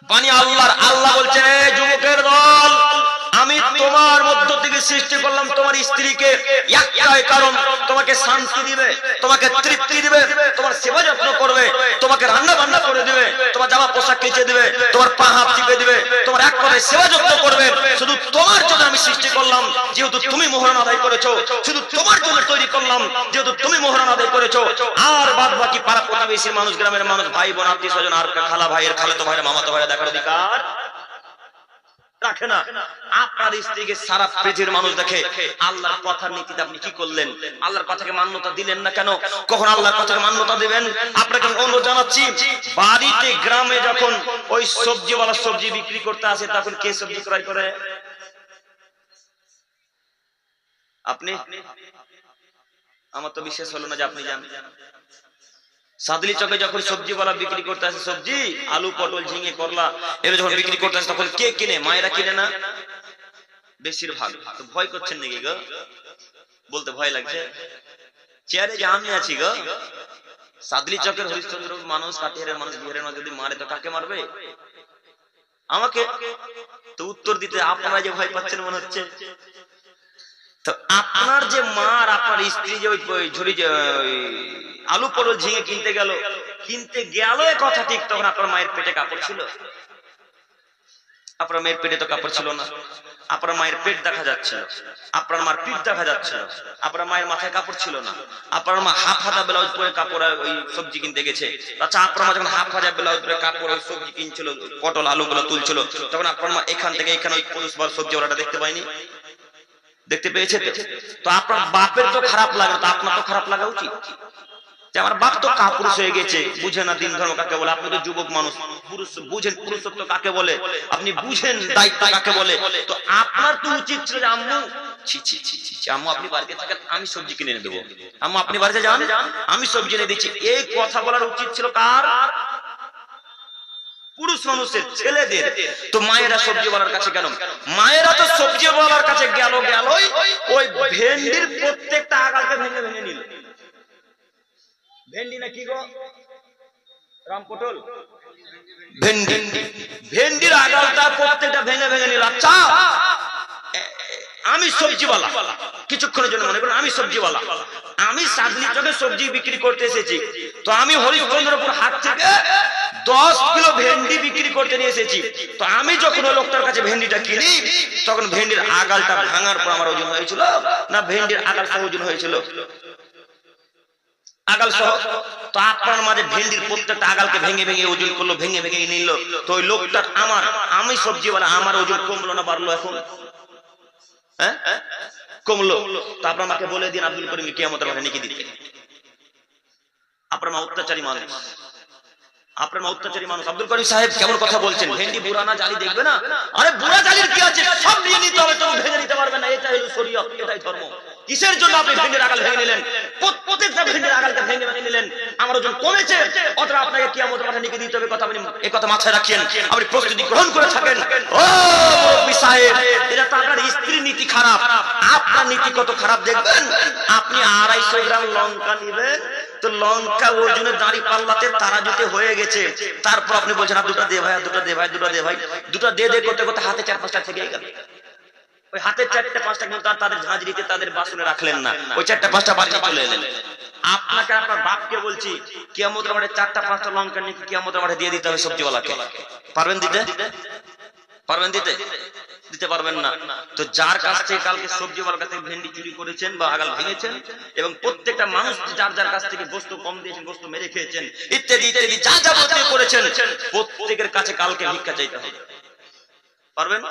বাণী আল্লাহর। আল্লাহ বলছেন এই যুবকের দল, আমি তোমার মধ্য থেকে সৃষ্টি করলাম তোমার স্ত্রীকে একটাই কারণ, তোমাকে শান্তি দিবে, তোমাকে তৃপ্তি দিবে, তোমার সেবা যত্ন করবে, তোমাকে রান্না বান্না করে দিবে, তোমার জামা পোশাক কেচে দিবে, তোমার পা হাত টিপে দিবে, তোমার এক কথায় সেবা যত্ন করবে। শুধু তোমার জন্য আমি সৃষ্টি করলাম, যেহেতু তুমি মোহরানা আদায় করেছো, শুধু তোমার জন্য তৈরি করলাম, যেহেতু তুমি মোহরানা আদায় করেছো। আর বাদ বাকি পাড়া প্রতিবেশীর মানুষ, গ্রামের মানুষ, ভাই বোন, আত্মীয় স্বজন আর খালা ভাইয়ের, খালাতো ভাইয়ের, মামাতো ভাইয়ের দেখার অধিকার রাখে না। আপনার স্ত্রীকে সারা পৃথিবীর মানুষ দেখে। আল্লাহর কথার নীতিতে আপনি কি করলেন? আল্লাহর কথাকে মান্যতা দিলেন না কেন? কখন আল্লাহর কথাকে মান্যতা দিবেন? আপনাকে অনুরোধ জানাচ্ছি, বাড়িতে গ্রামে যখন ওই সবজিওয়ালা সবজি বিক্রি করতে আসে, তখন কে সবজি ক্রয় করে? আপনি? আমার তো বিশ্বাস হলো না যে আপনি জানেন। সাদলি চকে যখন সবজিওয়ালা বিক্রি করতে আসে, সবজি আলু, পটল, ঝিঙে, করলা এগুলো যখন বিক্রি করতে আসে, তখন কে কিনে? মায়েরা কিনে না? বেশিরভাগ। তো ভয় করছেন নাকি গো? বলতে ভয় লাগছে? চেয়ারে যে আমি আছি গো, সাদলি চকের হরিশ্চন্দ্র মানুষ, কাটিহারের মানুষ, বিহারের মানুষ যদি মারে তো কাকে মারবে? আমাকে। তো উত্তর দিতে আপনারা যে ভয় পাচ্ছেন মনে হচ্ছে। তো আপনার যে মার, আপনার স্ত্রী যে ওই ঝুড়ি যে আলু, পটল, ঝিঙে কিনতে গেল কথা ঠিক, তখন আপনার মায়ের পেটে কাপড় ছিল? আপনার মায়ের পেটে তো কাপড় ছিল না। আপনার মায়ের পেট দেখা যাচ্ছিল, আপনার মার পিঠ দেখা যাচ্ছিল, আপনার মায়ের মাথায় কাপড় ছিল না। আপনার মা হাফ হাতা ব্লাউজ পরে কাপড় ওই সবজি কিনতে গেছে। আচ্ছা, আপনার মা যখন হাফ হাতা ব্লাউজ পরে কাপড় ওই সবজি কিনছিল, পটল আলু গুলো তুলছিল, তখন আপনার মা এখান থেকে এখানে ওই পুরুষ বা সবজি ওরাটা দেখতে পায়নি? দেখতে পেয়েছে? তো আপনার বাপের তো খারাপ লাগে, তো আপনার তো খারাপ লাগা উচিত যে আমার বাপ তো কাপুরুষ হয়ে গেছে, বুঝে না দিন ধর্ম কাকে বলে। আপনি তো যুবক মানুষ, পুরুষ বুঝেন পুরুষত্ব কাকে বলে, আপনি বুঝেন দায়িত্ব কাকে বলে। তো আপনার তো উচিত ছিল যে আম্মু, ছি ছি ছি ছি, আম্মু আপনি বাড়িতে থাকেন, আমি সবজি কিনে এনে দেবো, আম্মু আপনি বাড়িতে যান, আমি সবজি এনে দিচ্ছি। এই কথা বলার উচিত ছিল কার? পুরুষ মানুষের, ছেলেদের। তো মায়েরা সবজি বলার কাছে কেন? মায়েরা তো সবজি বলার কাছে গেলই ওই ভেন্ডির প্রত্যেকটা আগালকে ভেঙে ভেঙে নিল। ভেন্ডি না কি গো? রাম পটল, ভেন্ডি, ভেন্ডির আগালটা প্রত্যেকটা ভেঙে ভেঙে নিল। আচ্ছা, আমি সবজিওয়ালা, কিছুক্ষণের জন্য মনে করুন আমি সবজিওয়ালা, আমি সাদলি চকে সবজি বিক্রি করতে এসেছি। তো আমি হরিশ্চন্দ্রপুর হাট থেকে 10 কিলো ভেন্ডি বিক্রি করতে নিয়ে এসেছি। তো আমি যখন ওই লোকটার কাছে ভেন্ডিটা কিনি, তখন ভেন্ডির আগালটা ভাঙার পর আমার ওজন হয়েছিল না ভেন্ডির আগাল সহ ওজন হয়েছিল? আগাল সহ। তো আপনার মাঝে ভেন্ডির প্রত্যেকটা আগালকে ভেঙে ভেঙে ওজন করলো, ভেঙে ভেঙে নিল। তো ওই লোকটা আমি সবজিওয়ালা, আমার ওজন কমলো না বাড়লো? এখন হ্যাঁ কমলো। তো আপনার মাকে বলে দিন আব্দুল করিম কিয়ামতের মাঠে নেকি দিতে। আপনার মা অত্যাচারী মানুষ, আপনার মা অত্যাচারী মানুষ। আব্দুল করিম সাহেব কেমন কথা বলছেন? ভেন্ডি বুড়া না জালি দেখবে না? আরে বুড়া জালির কি আছে, সব নিয়ে নিতে হবে, তুমি ভেঙে নিতে পারবে না। এটা হলো শরীয়ত, এটাই ধর্ম। কিসের জন্য আপনি ভেন্ডির আগাল ভেঙে নিলেন? প্রত্যেকটা ভেন্ডির আগালকে ভেঙে ভেঙে নিলেন। আমার ওজন কমেছে, অতটা আপনাকে কিয়ামতের মাঠে নেকি দিতে হবে। কথা আপনি এই কথা মাথায় রাখেন, আপনি প্রস্তুতি গ্রহণ করে থাকেন। ও মুরব্বি সাহেব, এটা তো আপনার স্ত্রীর নীতি খারাপ। আপনার নীতি কত খারাপ দেখবেন। আপনি 250 গ্রাম লঙ্কা নিবেন, তো লঙ্কা ওজনে দাঁড়ি পাল্লাতে তারাজুতে হয়ে গেছে। তারপর আপনি বলছেন দুটা দে ভাই, দুটা দে ভাই, দুটা দে ভাই, দুটা দে দে করতে করতে হাতে 4-5টা থেকে গেল। ওই হাতের 4-5টা কিন্তু তাদের ঝাঁঝরিতে তাদের বাসনে রাখলেন না, ওই 4-5টা বাড়িতে চলে এলেন। আপনাকে আপনার বাপকে বলছি, কিয়ামতের মাঠে 4-5টা লঙ্কা নিয়ে কিয়ামতের মাঠে দিয়ে দিতে হবে সবজিওয়ালাকে। পারবেন দিতে? পারবেন দিতে? দিতে পারবেন না। তো যার কাছ থেকে কালকে সবজিওয়ালার কাছ থেকে ভেন্ডি চুরি করেছেন বা আগাল ভেঙেছেন, এবং প্রত্যেকটা মানুষ যার যার কাছ থেকে বস্তু কম দিয়েছেন, বস্তু মেরে খেয়েছেন, ইত্যাদি ইত্যাদি যা যাবতীয় করেছেন, প্রত্যেকের কাছে কালকে ভিক্ষা চাইতে হবে। পারবেন?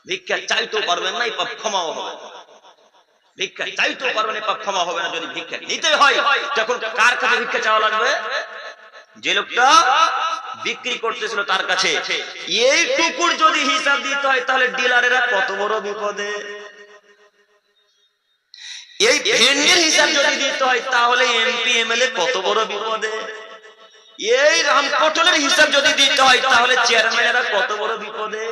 ভিক্ষা চাইতেও পারবেন না, এই পাপ ক্ষমাও হবে। ভিক্ষা চাইতেও পারবেন, এই পাপ ক্ষমা হবে না। যদি ভিক্ষা নিতে হয়, তখন কার কাছে ভিক্ষা চাওয়া লাগবে? যে লোকটা বিক্রি করতেছিল তার কাছে। এইটুকুর যদি হিসাব দিতে হয়, তাহলে ডিলারেরা কত বড় বিপদে। এই ভেন্ডির হিসাব যদি দিতে হয়, তাহলে এমপি এমএলএ কত বড় বিপদে। এই রাম পটলের হিসাব যদি দিতে হয়, তাহলে চেয়ারম্যানেরা কত বড় বিপদে।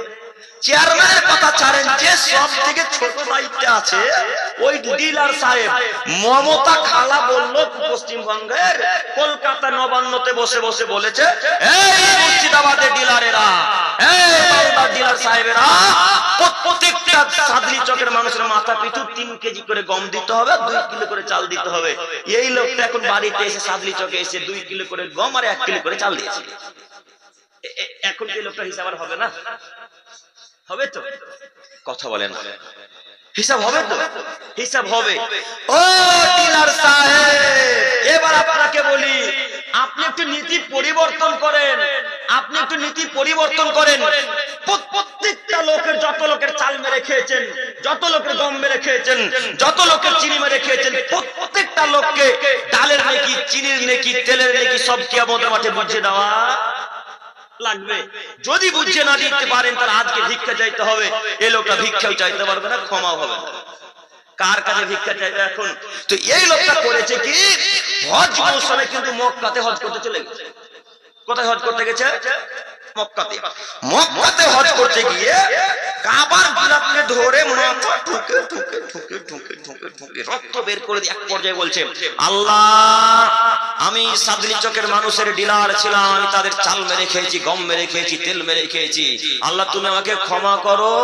চেয়ারম্যানের কথা ছাড়েন, যে সব থেকে ছোট দায়িত্বে আছে ওই ডিলার সাহেব। মমতা খালা বলল পশ্চিমবঙ্গের কলকাতা নবান্নতে বসে বসে বলেছে, এই মুর্শিদাবাদের ডিলারেরা, এই মালদার ডিলার সাহেবেরা, প্রত্যেকটা সাদলি চকের মানুষের মাথা পিছু 3 কেজি করে গম দিতে হবে, 2 কিলো করে চাল দিতে হবে। এই লোকটা এখন বাড়িতে এসে সাদলি চকে এসে 2 কিলো করে গম আর 1 কিলো করে চাল দিয়েছে। এখন এই লোকটা হিসাব আর হবে না? হবে তো? কথা বলেন, হিসাব হবে তো? হিসাব হবে। ও ডিলার সাহেব, এবার আপনাকে বলি, আপনি একটু নীতি পরিবর্তন করেন। আপনি একটু নীতি পরিবর্তন করেন। প্রত্যেকটা লোকের, যত লোকের চাল মেরে খেয়েছেন, যত লোকের গম মেরে খেয়েছেন, যত লোকের চিনি মেরে খেয়েছেন, প্রত্যেকটা লোককে ডালের নেকি, চিনির নেকি, তেলের নেকি সব কিয়ামতের মাঠে বুঝিয়ে দেওয়া লাগবে। যদি বুঝিয়ে না দিতে পারেন তাহলে আজকে ভিক্ষা চাইতে হবে। এই লোকটা ভিক্ষাও চাইতে পারবে না, ক্ষমা হবে না। কার কাছে ভিক্ষা চাইবে এখন? তো এই লোকটা করেছে কি, হজ মৌসুমে কিন্তু মক্কাতে হজ করতে চলে গেছে। কোথায় হজ করতে গেছে? মক্কাতে। মক্কাতে হজ করতে গিয়ে কাবার গিলাফকে ধরে মাথা ঠুকে ঠুকে ঠুকে ঠুকে ঠুকে ঠুকে রক্ত বের করে দিয়ে এক পর্যায়ে বলছে, আল্লাহ, আমি সাদলি চকের মানুষের ডিলার ছিলাম, আমি তাদের চাল মেরে খেয়েছি, গম মেরে খেয়েছি, তেল মেরে খেয়েছি। আল্লাহ তুমি আমাকে ক্ষমা করো।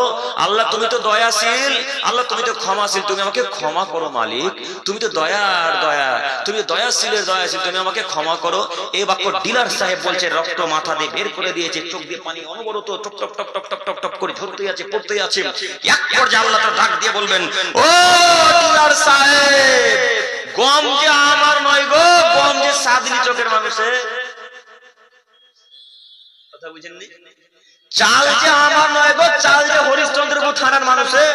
আল্লাহ তুমি তো দয়াশীল, আল্লাহ তুমি তো ক্ষমাশীল, তুমি আমাকে ক্ষমা করো মালিক। তুমি তো দয়ার দয়া, তুমি দয়াশীলের দয়াশীল, তুমি আমাকে ক্ষমা করো। এই বাক্য ডিলার সাহেব বলছে, রক্ত মাথা দিয়ে বের করে দিয়েছে, চোখ দিয়ে পানি অনবরত top top top top top top top করে ঝরতে আছে, পড়তে আছে। এক পর্যায়ে আল্লাহ তাআলা ডাক দিয়ে বলবেন, ও ডিলার সাহেব, গম যে আমার নয় গো, গম যে সাদলি চকের মানুষের। কথা বুঝেননি? চাল যে আমার নয় গো, চাল যে হরিশ্চন্দ্রপুর থানার মানুষের।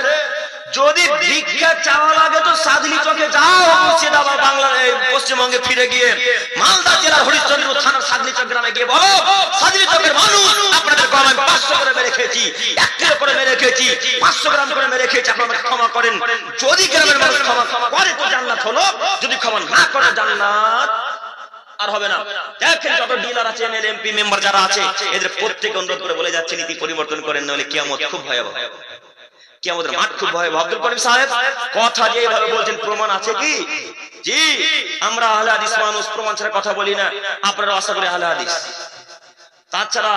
যদি ভিক্ষা চাওয়া লাগে তো সাদলি চকে যাও, মুর্শিদাবাদ বাংলার পশ্চিমবঙ্গে ফিরে গিয়ে মালদা জেলার হরিশ্চন্দ্রপুর থানার সাদলি চক গ্রামে গিয়ে বলো, সাদলি চকের মানুষ আপনাদের গম আমি 500 করে মেরে খেয়েছি, 1 কিলো করে মেরে খেয়েছি, 500 গ্রাম করে মেরে খেয়েছি, আপনারা ক্ষমা করেন। যদি গ্রামের মানুষ ক্ষমা করে তো জান্নাত হলো, যদি ক্ষমা না করে জান্নাত আর হবে না। দেখেন যত ডিলার আছে, এমএলএ এমপি মেম্বার যারা আছে, এদের প্রত্যেক অনুরোধ করে বলে যাচ্ছে, নীতি পরিবর্তন করেন, নাহলে কিয়ামত খুব ভয়াবহ, কিয়ামতের মাঠ খুব ভয়াবহ। আব্দুল করিম সাহেব কথা যে এইভাবে বলছেন, প্রমাণ আছে কি? জি, আমরা আহলে হাদিস মানুষ, প্রমাণ ছাড়া কথা বলি না। আপনারা আশা করি আহলে হাদিস, তাছাড়া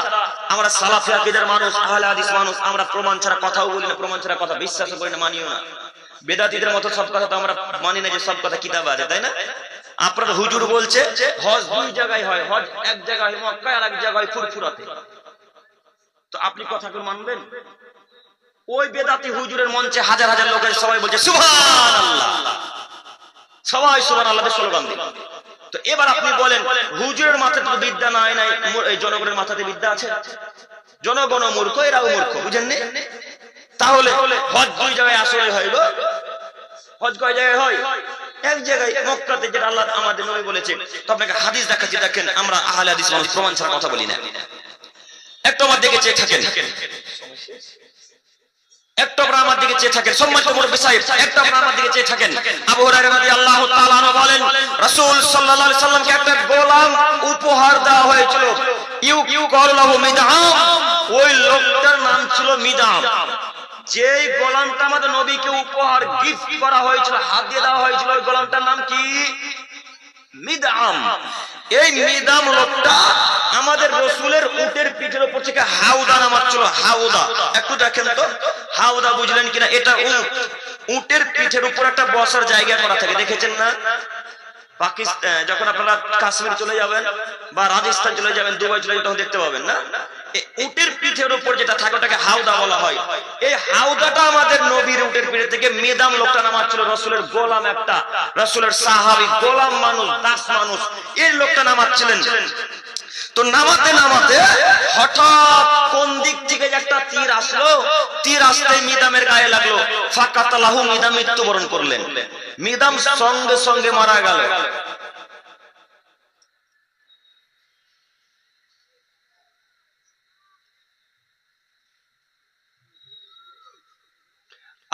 আমরা সালাফি আকীদার মানুষ, আহলে হাদিস মানুষ, আমরা প্রমাণ ছাড়া কথাও বলি না, প্রমাণ ছাড়া কথা বিশ্বাস করি না, মানিও না। বেদাতীদের মতো সব কথা তো আমরা মানি না যে সব কথা কিতাবে আছে, তাই না? আপনার হুজুর বলছে হজ 2 জায়গায় হয়, হজ এক জায়গায় হয় মক্কায়, আর এক জায়গায় ফুরফুরাতে। তো আপনি কথাকে মানবেন? ওই বেদাতি হুজুরের মঞ্চে হাজার হাজার লোকের সবাই বলছে সুবহানাল্লাহ, সবাই সুবহানাল্লাহ স্লোগান দিল। তো এবার আপনি বলেন, হুজুরের মাথাতে তো বিদ্যা নাই, এই জনগণের মাথাতে বিদ্যা আছে? জনগণ মূর্খ, এরাও মূর্খ, বুঝেননি? তাহলে হজ 2 জায়গায় আসলে হয় গো। হজ কয় জায়গায় হয়? এক জায়গায় মক্কাতে, যেটা আল্লাহ আমাদের নবী বলেছে। তো আপনাকে হাদিস দেখাচ্ছি, দেখেন আমরা আহলে হাদিস মানুষ, প্রমাণ ছাড়া কথা বলি না। একটু আমার দিকে চেয়ে থাকেন, একটু আমার দিকে চেয়ে থাকেন, সম্মানিত মুরব্বি সাহেব, একটু আমার দিকে চেয়ে থাকেন। আবু হুরায়রা রাদিয়াল্লাহু তাআলা আনহু বলেন, রাসূল সাল্লাল্লাহু আলাইহি সাল্লামকে একটা গোলাম উপহার দেওয়া হয়েছিল, ইউকাল লাহু মিদআম। ওই লোকটার নাম ছিল মিদআম। যেই গোলামটা আমাদের নবীকে উপহার গিফট করা হয়েছিল, হাদিয়া দেওয়া হয়েছিল, ওই গোলামটার নাম কি? মিদআম। এই মিদআম লোকটা আমাদের রাসূলের উটের পিঠের উপর থেকে হাউদা নামাচ্ছিল। হাউদা একটু দেখেন তো, হাউদা বুঝলেন কিনা? এটা উটের পিঠের উপর একটা বসার জায়গা করা থাকে, দেখেছেন না? পাকিস্তান যখন আপনারা কাশ্মীর চলে যাবেন বা রাজস্থান চলে যাবেন, দুবাই চলে যাবেন, তখন দেখতে পাবেন না, উটের পিঠের উপর যেটা থাকে ওটাকে হাউদা বলা হয়। এই হাউদাটা আমাদের নবীর উটের পিঠে থেকে মিদআম লোকটা নামাচ্ছিল, রাসূলের গোলাম, একটা রাসূলের সাহাবী, গোলাম মানুষ, দাস মানুষ, এই লোকটা নামাচ্ছিলেন। তো নামাতে নামাতে হঠাৎ কোন দিক থেকে একটা তীর আসলো, তীর আসতেই মিদআমের গায়ে লাগলো, ফাকাতালাহু, মিদআম মৃত্যুবরণ করলেন। মিদআম সঙ্গে সঙ্গে মারা গেল।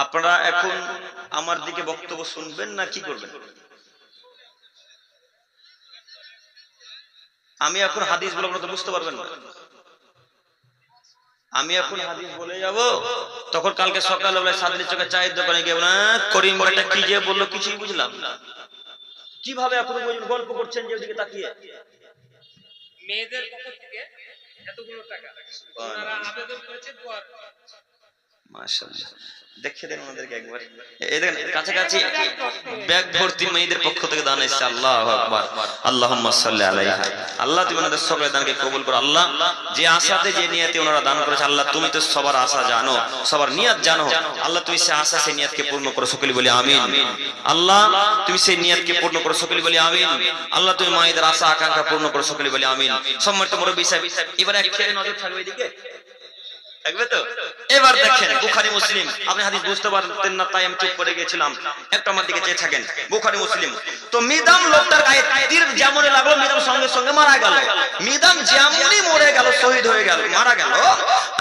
আপনারা এখন আমার দিকে বক্তব্য শুনবেন না কি করবেন? আমি এখন হাদিস বলবো না তো বুঝতে পারবেন না। আমি এখন হাদিস বলে যাব, তখন কালকে সকালবেলায় সাদলি চকের চায়ের দোকানে গিয়ে না, করিম বড়টা কি যে বললো কিছুই বুঝলাম না। কিভাবে এখন গল্প করছেন যে ওদিকে তাকিয়ে? মেয়েদের পক্ষ থেকে এতগুলো টাকা ওনারা আবেদন করেছে দোয়ার। মাশাআল্লাহ। দেখে দেন ওনাদেরকে একবার। এই দেখেন কাছাকাছি ব্যাগ ভর্তি মেয়েদের পক্ষ থেকে দান এসেছে। আল্লাহু আকবার, আল্লাহুম্মা সাল্লি আলাইহা। আল্লাহ তুমি ওনাদের সকলের দানকে কবুল করো। আল্লাহ যে আশাতে যে নিয়তে ওনারা দান করেছে, আল্লাহ তুমি তো সবার আশা জানো, সবার নিয়ত জানো। আল্লাহ তুমি সেই আশা সেই নিয়তকে পূর্ণ করো, সকলে বলি আমিন। আল্লাহ তুমি সেই নিয়তকে পূর্ণ করো, সকলে বলি আমিন। আল্লাহ তুমি মায়েদের আশা আকাঙ্ক্ষা পূর্ণ করো, সকলে বলি আমিন। সম্মানিত মুরব্বি সাহেব, এবার এক খেয়ে নজর থাকবে এদিকে, দেখবে তো? এবার দেখেন বুখারী মুসলিম, আপনি হাদিস বুঝতে পারতেন না তাই আমি চুপ করে গেছিলাম, একটু আমার দিকে চেয়ে থাকেন। বুখারী মুসলিম, তো মিদাম লোকটার গায়ে তীর যেমনই লাগলো, মিদাম সঙ্গে সঙ্গে মারা গেল। মিদাম যেমনই মরে গেল, শহীদ হয়ে গেল, মারা গেল,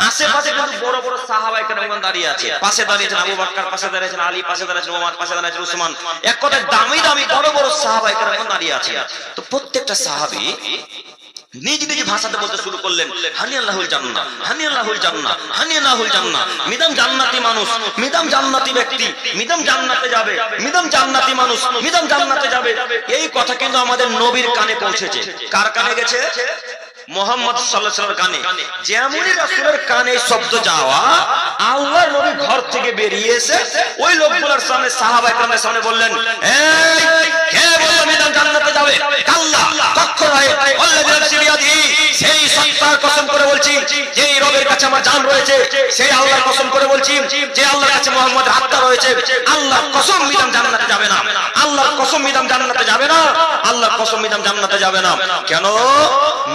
আশেপাশে কিন্তু বড় বড় সাহাবায়ে কেরাম দাঁড়িয়ে আছে। পাশে দাঁড়িয়েছেন আবু বকর, পাশে দাঁড়িয়েছেন আলী, পাশে দাঁড়িয়েছেন ওমর, পাশে দাঁড়িয়েছেন উসমান। এক কথায় দামি দামি বড় বড় সাহাবায়ে কেরাম দাঁড়িয়ে আছে। তো প্রত্যেকটা সাহাবী নিজ নিজ ভাষাতে বলতে শুরু করলেন, হানি আল্লাহুল জান্নাহ, হানি আল্লাহুল জান্নাহ, হানি আল্লাহুল জান্নাহ। মিদাম জান্নাতি মানুষ, মিদাম জান্নাতি ব্যক্তি, মিদাম জান্নাতে যাবে, মিদাম জান্নাতি মানুষ, মিদাম জান্নাতে যাবে। এই কথা কিন্তু আমাদের নবীর কানে পৌঁছেছে। কার কানে গেছে? মুহাম্মদ সাল্লাল্লাহু আলাইহি ওয়াসাল্লামের কানে। যেমনই রাসূলের কানে শব্দ যাওয়া, আল্লাহর নবী ঘর থেকে বেরিয়ে এসে ওই লোকগুলোর সামনে, সাহাবায়ে কেরামের সামনে বললেন, এই কে বলল মিদাম জান্নাতে যাবে? কাল্লা, কখনো নয়। আল্লাহু রাসূলিয়াদি, সেই সত্তার কসম করে বলছি, যেই রবের কাছে আমার জান রয়েছে, সেই আল্লাহর কসম করে বলছি, যে আল্লাহর কাছে মুহাম্মদের আত্মা রয়েছে, আল্লাহর কসম মিদাম জান্নাতে যাবে না। আল্লাহর কসম মিদাম জান্নাতে যাবে না। আল্লাহর কসম মিদাম জান্নাতে যাবে না। কেন?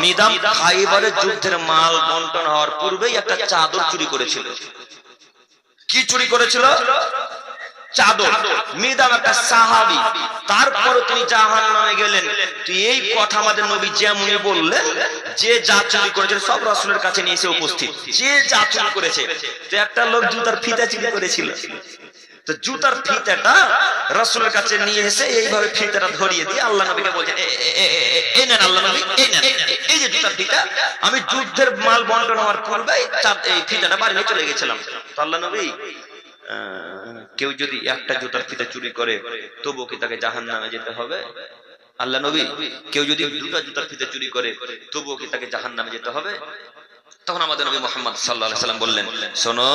মিদাম খাইবারের যুদ্ধের মাল বন্টন হওয়ার পূর্বেই একটা চাদর চুরি করেছিল। কি চুরি করেছিল? চাদর। মিদাম একটা সাহাবী, তারপরে তিনি জাহান্নামে গেলেন। তো এই কথা আমাদের নবী যেমনই বললেন, যে যা চুরি করেছে সব রাসূলের কাছে নিয়ে এসে উপস্থিত। যে যা চুরি করেছে, তো একটা লোক জুতার ফিতা চুরি করেছিল, তো জুতার ফিতাটা রাসূলের কাছে নিয়ে এসে এইভাবে ফিতাটা ধরিয়ে দিয়ে আল্লাহ নবীকে বলছেন, এই নেন আল্লাহ নবী, এই নেন, এই যে জুতার ফিতা, আমি যুদ্ধের মাল বন্টন হওয়ার পূর্বে এই ফিতাটা বাড়ি নিয়ে চলে গেছিলাম। তো আল্লাহ নবী, কেউ যদি একটা জুতার ফিতা চুরি করে তবুও কি তাকে জাহান্নামে যেতে হবে? আল্লাহ নবী, কেউ যদি দুটো জুতার ফিতা চুরি করে তবুও কি তাকে জাহান্নামে যেতে হবে? তখন আমাদের নবী মুহাম্মদ সাল্লাল্লাহু আলাইহি ওয়াসাল্লাম বললেন, শোনো,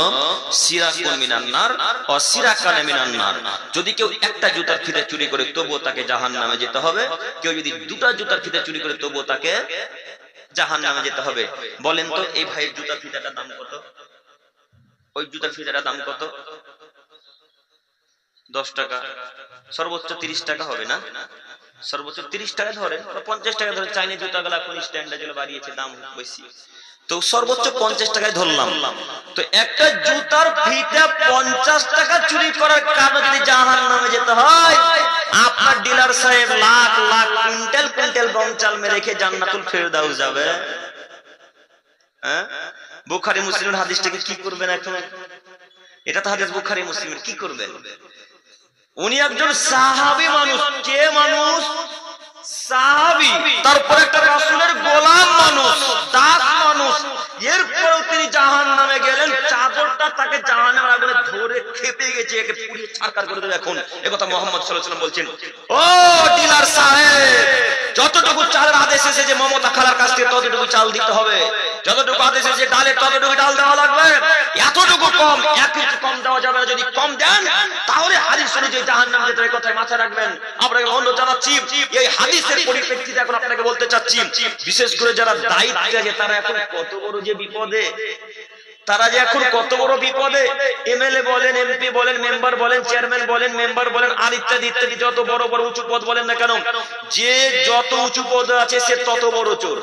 সিরাকুন মিনান নার ওয়া সিরাকান মিনান নার। যদি কেউ একটা জুতার ফিতা চুরি করে তবুও তাকে জাহান্নামে যেতে হবে, কেউ যদি দুটো জুতার ফিতা চুরি করে তবুও তাকে জাহান্নামে যেতে হবে। বলেন তো এই ভাইয়ের জুতার ফিতাটার দাম কত? ওই জুতার ফিতাটার দাম কত? 10 টাকা, সর্বোচ্চ 30 টাকা হবে না? সর্বোচ্চ 30 টাকা ধরেন, 50 টাকা ধরেন। চাইনিজ জুতাগুলো এখন স্ট্যান্ডার্ড যেগুলো বাড়িয়েছে, দাম বেশি, তো সর্বোচ্চ 50 টাকায় ধরলাম। তো একটা জুতার ফিতা 50 টাকা চুরি করার কারণে যদি জাহান্নামে যেতে হয়, আপনার ডিলার সাহেব লাখ লাখ কুইন্টাল কুইন্টাল গম চাল মেরে রেখে জান্নাতুল ফেরদাউস যাবে? হ্যাঁ? বুখারী মুসলিমের হাদিসটাকে কি করবেন এখন? এটা তো হাদিস বুখারী মুসলিমের, কি করবেন? উনি একজন সাহাবী মানুষ। কে মানুষ? সাহাবী, তারপর একটা রাসূলের গোলাম মানুষ, দাস মানুষ। এরপরেও তিনি জাহান্নামে গেলেন। চাদরটা তাকে জাহান্নামের আগুনে ধরে খেপে গেছে, একে পুড়িয়ে ছারখার করে দেবে। এখন একথা মুহাম্মদ সাল্লাল্লাহু আলাইহি ওয়াসাল্লাম বলছেন, ও ডিলার সাহেব, যতটুকু চালের আদেশ এসেছে যে মমতা খালার কাছ থেকে ততটুকু চাল দিতে হবে, যতটুকু আদেশ এসেছে ডালের ততটুকু ডাল দেওয়া লাগবে, এতটুকু কম, এক কিছু কম দেওয়া যাবে না। যদি কম দেন তাহলে হাদিস অনুযায়ী জাহান্নামে যেতে হবে। কথায় মাথায় রাখবেন। আপনাকে অনুরোধ জানাচ্ছি, এই হাদিসের পরিপ্রেক্ষিতে এখন আপনাকে বলতে চাচ্ছি, বিশেষ করে যারা দায়িত্বে আছে তারা এখন কত বড় যে বিপদে, তারা যে এখন কত বড় বিপদে। এমএলএ বলেন, এমপি বলেন, মেম্বার বলেন, চেয়ারম্যান বলেন, মেম্বার বলেন, আর ইত্যাদি ইত্যাদি যত বড় বড় উঁচু পদ বলেন না কেন, যে যত উঁচু পদ আছে সে তত বড় চোর।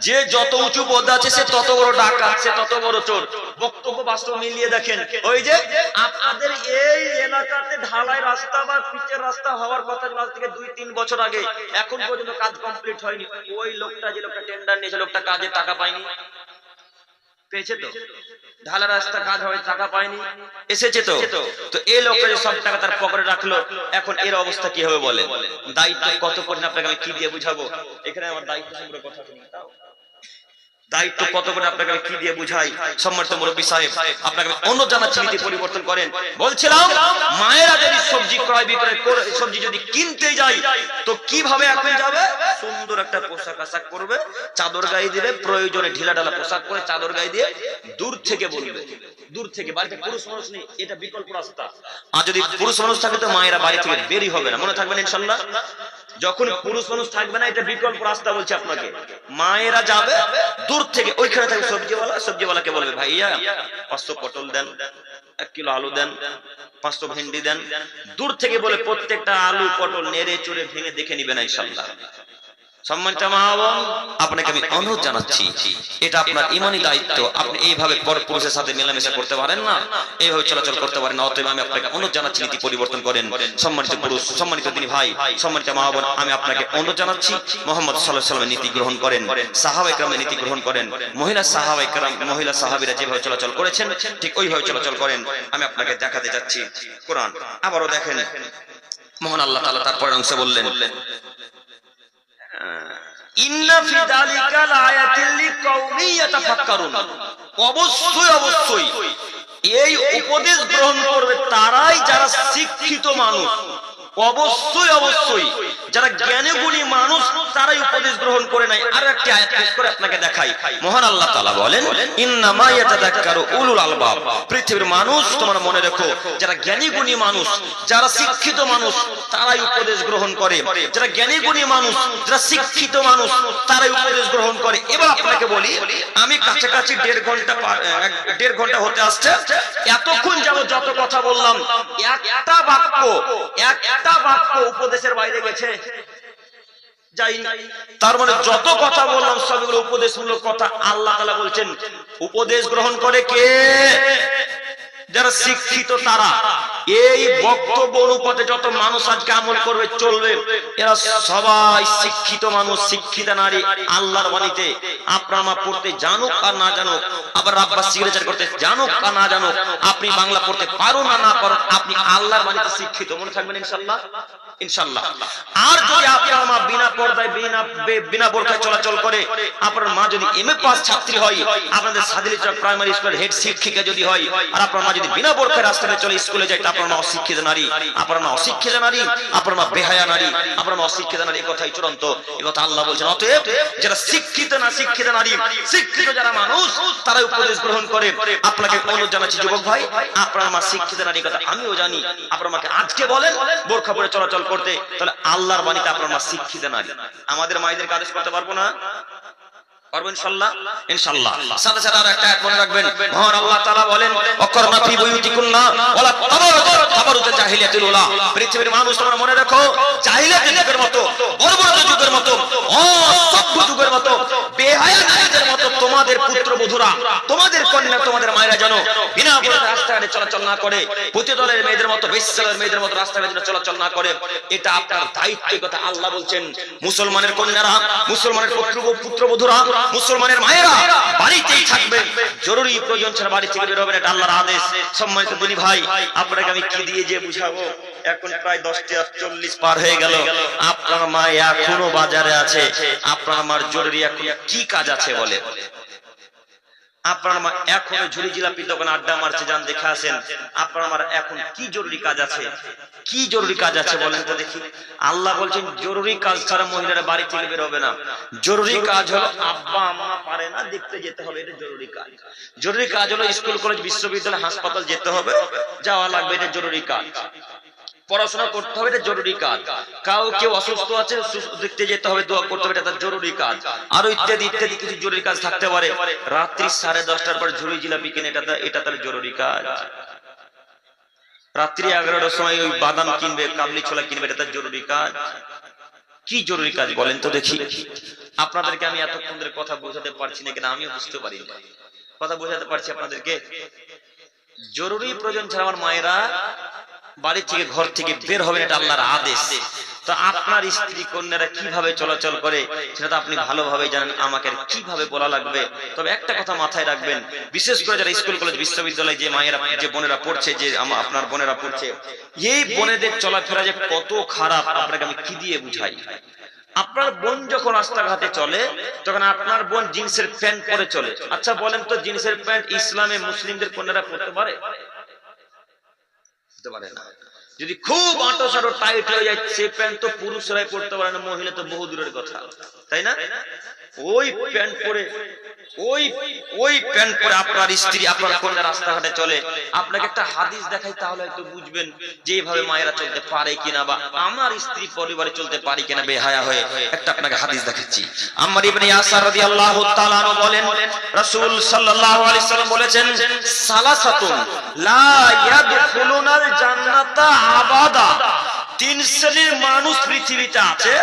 যে যত উঁচু পদ আছে সে তত বড় ডাকাত, সে তত বড় চোর। বক্তব্য বাস্তব মিলিয়ে দেখেন। ওই যে আপনাদের এই এলাকাতে ঢালাই রাস্তা বা পিচের রাস্তা হওয়ার কথা আজ থেকে 2-3 বছর আগে, এখন পর্যন্ত কাজ কমপ্লিট হয়নি। ওই লোকটা, যে লোকটা টেন্ডার নিয়েছে, লোকটা কাজে টাকা পায়নি, পেয়েছে তো? ঢালা রাস্তা কাজ হয়, টাকা পায়নি, এসেছে তো? তো এই লোকটা যে সব টাকা তার পকেটে রাখলো, এখন এর অবস্থা কি হবে বলেন? দায়িত্ব কত কঠিন আপনাকে আমি কি দিয়ে বুঝাবো? এখানে আমার দায়িত্ব সম্পর্কে কথা শুনি। দায়িত্ব কত করে আপনাকে আমি কি দিয়ে বুঝাই। সম্মানিত মুরব্বী সাহেব, আপনাকে আমি অনুরোধ জানাচ্ছি নীতি পরিবর্তন করেন। বলছিলাম মায়েরা যদি সবজি ক্রয় বিক্রয় করে, সবজি যদি কিনতে যাই তো কিভাবে এখন যাবে? সুন্দর একটা পোশাক আশাক করবে, চাদর গায়ে দিবে, প্রয়োজনে ঢিলা ঢালা পোশাক পরে চাদর গায়ে দিয়ে দূর থেকে বলবে, দূর থেকে, বাড়িতে পুরুষ মানুষ নেই, এটা বিকল্প রাস্তা। আর যদি পুরুষ মানুষ থাকে তো মায়েরা বাড়ি থেকে বেরই হবে না, মনে থাকবেন ইনশাল্লাহ। যখন পুরুষ মানুষ থাকবে না, এটা বিকল্প রাস্তা বলছি আপনাকে। মায়েরা যাবে দূর থেকে, ওইখানে থাকবে সবজিওয়ালা, সবজিওয়ালাকে বলবে ভাইয়া 500 পটল দেন, 1 কিলো আলু দেন, 500 ভেন্ডি দেন। দূর থেকে বলে প্রত্যেকটা আলু পটল নেড়ে চড়ে ভেঙে দেখে নিবেন ইনশাআল্লাহ। সম্মানিত মা বোন, আপনাকে আমি অনুরোধ জানাচ্ছি, এটা আপনার ইমানি দায়িত্ব। আপনি এইভাবে পরপুরুষের সাথে মেলামেশা করতে পারেন না, এইভাবে চলাচল করতে পারেন না। অতএব আমি আপনাকে অনুরোধ জানাচ্ছি নীতি পরিবর্তন করেন। সম্মানিত পুরুষ, সম্মানিত তিনি ভাই, সম্মানিত মা বোন, আমি আপনাকে অনুরোধ জানাচ্ছি মুহাম্মদ সাল্লাল্লাহু আলাইহি ওয়াসাল্লামের নীতি গ্রহণ করেন, সাহাবায়ে কেরামের নীতি গ্রহণ করেন। মহিলা সাহাবায়ে কেরাম, মহিলা সাহাবীরা যেভাবে চলাচল করেছেন ঠিক ওইভাবে চলাচল করেন। আমি আপনাকে দেখাতে যাচ্ছি কোরআন। আবারও দেখেন মহান আল্লাহ তাআলা তারপরের অংশে বললেন, ইন্না ফি যালিকা লাআয়াতিন লিকাউমিন ইয়াতাফাক্কারুন। অবশ্যই অবশ্যই এই উপদেশ গ্রহণ করবে তারাই যারা শিক্ষিত মানুষ। অবশ্যই অবশ্যই যারা জ্ঞানী গুণী মানুষ তারাই উপদেশ গ্রহণ করে নাই। আর একটি আয়াত পেশ করে আপনাকে দেখাই। মহান আল্লাহ তাআলা বলেন, ইন্নামা ইয়াতাযাক্কারু উলুল আলবাব। পৃথিবীর মানুষ তোমরা মনে রেখো, যারা জ্ঞানী গুণী মানুষ, যারা শিক্ষিত মানুষ তারাই উপদেশ গ্রহণ করে। যারা জ্ঞানী গুণী মানুষ, যারা শিক্ষিত মানুষ তারাই উপদেশ গ্রহণ করে। এবার আপনাকে বলি, আমি কাছাকাছি 1.5 ঘন্টা হতে আসছে, এতক্ষণ যাবত যত কথা বললাম একটা বাক্য উপদেশের বাইরে গেছে? যাইনি। তার মানে যত কথা বললাম সবগুলো উপদেশমূলক কথা। আল্লাহ তাআলা বলছেন উপদেশ গ্রহণ করে কে? যারা শিক্ষিত তারা। এই বক্তব্য অনুপাতে যত মানুষ আজকে আমল করবে চলবে, এরা সবাই শিক্ষিত মানুষ, শিক্ষিতা নারী। আল্লাহর বাণীতে আপনার মা পড়তে জানুক আর না জানুক, আবার রাব্বা সিগনেচার করতে জানুক আর না জানুক, আপনি বাংলা পড়তে পারুন আর না পারুন, আপনি আল্লাহর বাণীতে শিক্ষিত। মনে থাকবেন ইনশাআল্লাহ, ইনশাআল্লাহ। আর যদি আপনার মা বিনা পর্দায় বিনা বোরখায় চলাচল করে, আপনার মা যদি এমএ পাস ছাত্রী হয়, আপনাদের সাদিলিচক প্রাইমারি স্কুলের হেড শিক্ষিকা যদি হয়, আর আপনার মা যদি বিনা বোরখায় রাস্তায় চলে স্কুলে যায়, তা আপনার মা অশিক্ষিত নারী, আপনার মা অশিক্ষিত নারী, আপনার মা বেহায়া নারী, আপনার মা অশিক্ষিত নারী। এই কথাই চূড়ান্ত, এই কথা আল্লাহ বলছেন। অতএব যারা শিক্ষিত না, শিক্ষিত নারী, শিক্ষিত যারা মানুষ তারাই উপদেশ গ্রহণ করে। আপনাকে অনুরোধ জানাচ্ছি যুবক ভাই, আপনার মা শিক্ষিত নারী কথা আমিও জানি। আপনার মাকে আজকে বলেন বোরখা পরে চলাচল করতে, তাহলে আল্লাহর বাণীতে আপনার মা শিক্ষিত নারী। আমাদের মায়েদেরকে আদেশ করতে পারবো না? পারবো ইনশাআল্লাহ, ইনশাআল্লাহ। সাথে সাথে আর একটা আয়াত মনে রাখবেন, মহান আল্লাহ তাআলা বলেন, ওয়াকরনা ফি বুয়ুতিকুন্না ওয়ালা তাবারুজা জাহিলিয়াতুল উলা। পৃথিবীর মানুষ তোমরা মনে রাখো, জাহিলিয়াতের যুগের মতো, বর্বর যুগের মতো, অসভ্য যুগের মতো, বেহায়া নারীদের মতো তোমাদের পুত্রবধূরা, তোমাদের কন্যা, তোমাদের মায়েরা যেন বিনা পর্দায় রাস্তাঘাটে চলাচল না করে, পতিতদের মেয়েদের মতো, বেশ্যালয়ের মেয়েদের মতো রাস্তাঘাটে চলাচল না করে। এটা আপনার দায়িত্ব, কথা আল্লাহ বলছেন। মুসলমানের কন্যারা, মুসলমানের পুত্রবধূরা, মুসলমানের মায়েরা বাড়িতেই থাকবে, জরুরি প্রয়োজন ছাড়া বাড়ি থেকে বের হবে না, এটা আল্লাহর আদেশ। সম্মানিত দিনী ভাই, আপনাকে আমি কি দিয়ে যে বুঝাবো? এখন প্রায় 10:40 পার হয়ে গেল, আপনার মা এখনো বাজারে আছে। আপনার মার জরুরি এখন কি কাজ আছে বলে? আপনার মা এখনো ঝুড়ি জিলাপির দোকানে আড্ডা মারছে, যান দেখে আসেন। আপনার মার এখন কি জরুরি কাজ আছে? কি জরুরি কাজ আছে বলেন তো দেখি? আল্লাহ বলছেন জরুরি কাজ ছাড়া মহিলারা বাড়ি থেকে বের হবে না। জরুরি কাজ হলো আব্বা আম্মা পারে না, দেখতে যেতে হবে, এটা জরুরি কাজ। জরুরি কাজ হলো স্কুল কলেজ বিশ্ববিদ্যালয় হাসপাতাল যেতে হবে, যাওয়া লাগবে, এটা জরুরি কাজ। পড়াশোনা করতে হবে, এটা জরুরি কাজ। কেউ অসুস্থ আছে, দেখতে যেতে হবে, দোয়া করতে হবে, এটা জরুরি কাজ। আরো ইত্যাদি ইত্যাদি কিছু জরুরি কাজ থাকতে পারে। রাত্রি 10:30টার পর ঝুড়ি জিলাপি কিনে, এটা তাহলে জরুরি কাজ। রাত্রি 11টার সময় ওই বাদাম কিনবে, কাবলি ছোলা কিনবে, এটা তার জরুরি কাজ। কি জরুরি কাজ বলেন তো দেখি? আপনাদেরকে আমি এতক্ষণ ধরে কথা বোঝাতে পারছি না, কিনা আমিও বুঝতে পারি না। কথা বোঝাতে পারছি আপনাদেরকে? জরুরি প্রয়োজন ছাড়া আমার মায়েরা বাড়ি থেকে, ঘর থেকে বের হবেন, এটা আল্লাহর আদেশ। তো আপনার স্ত্রী কন্যারা কিভাবে চলাচল করে সেটা তো আপনি ভালোভাবে জানেন, আমাকে কিভাবে বলা লাগবে। তবে একটা কথা মাথায় রাখবেন, বিশেষ করে যারা স্কুল কলেজ বিশ্ববিদ্যালয়ে যে মায়েরা, যে বোনেরা পড়ছে, যে আপনার বোনেরা পড়ছে, এই বোনেদের চলাফেরা যে কত খারাপ আপনাকে আমি কি দিয়ে বুঝাই? আপনার বোন যখন রাস্তাঘাটে চলে তখন আপনার বোন জিন্সের প্যান্ট পরে চলে, আচ্ছা বলেন তো জিন্সের প্যান্ট ইসলামে মুসলিমদের কন্যারা পরতে পারে? পরতে পারে না। যদি খুব আঁটো সাঁটো টাইট হয়ে যায় সে প্যান্ট তো পুরুষরাই পরতে পারে না, মহিলা তো বহু দূরের কথা, তাই না? ওই প্যান্ট পরে ওই প্যান্ট পরে আপনার স্ত্রী আপনার কন্যা রাস্তাঘাটে চলে, আপনাকে একটা হাদিস দেখাই তাহলে হয়তো বুঝবেন যে এইভাবে মায়েরা চলতে পারে কিনা, বা আমার স্ত্রী পরিবারে চলতে পারে কিনা বেহায়া হয়ে। একটা আপনাকে হাদিস দেখাচ্ছি। আম্মার ইবনে ইয়াসার রাদিয়াল্লাহু তাআলা আনহু বলেন, রাসূল সাল্লাল্লাহু আলাইহি সাল্লাম বলেছেন, সালাসাতুন লা ইয়াদখুলুনাল জান্নাতা আবাদা, তিন শ্রেণীর মানুষ পৃথিবীতে আছে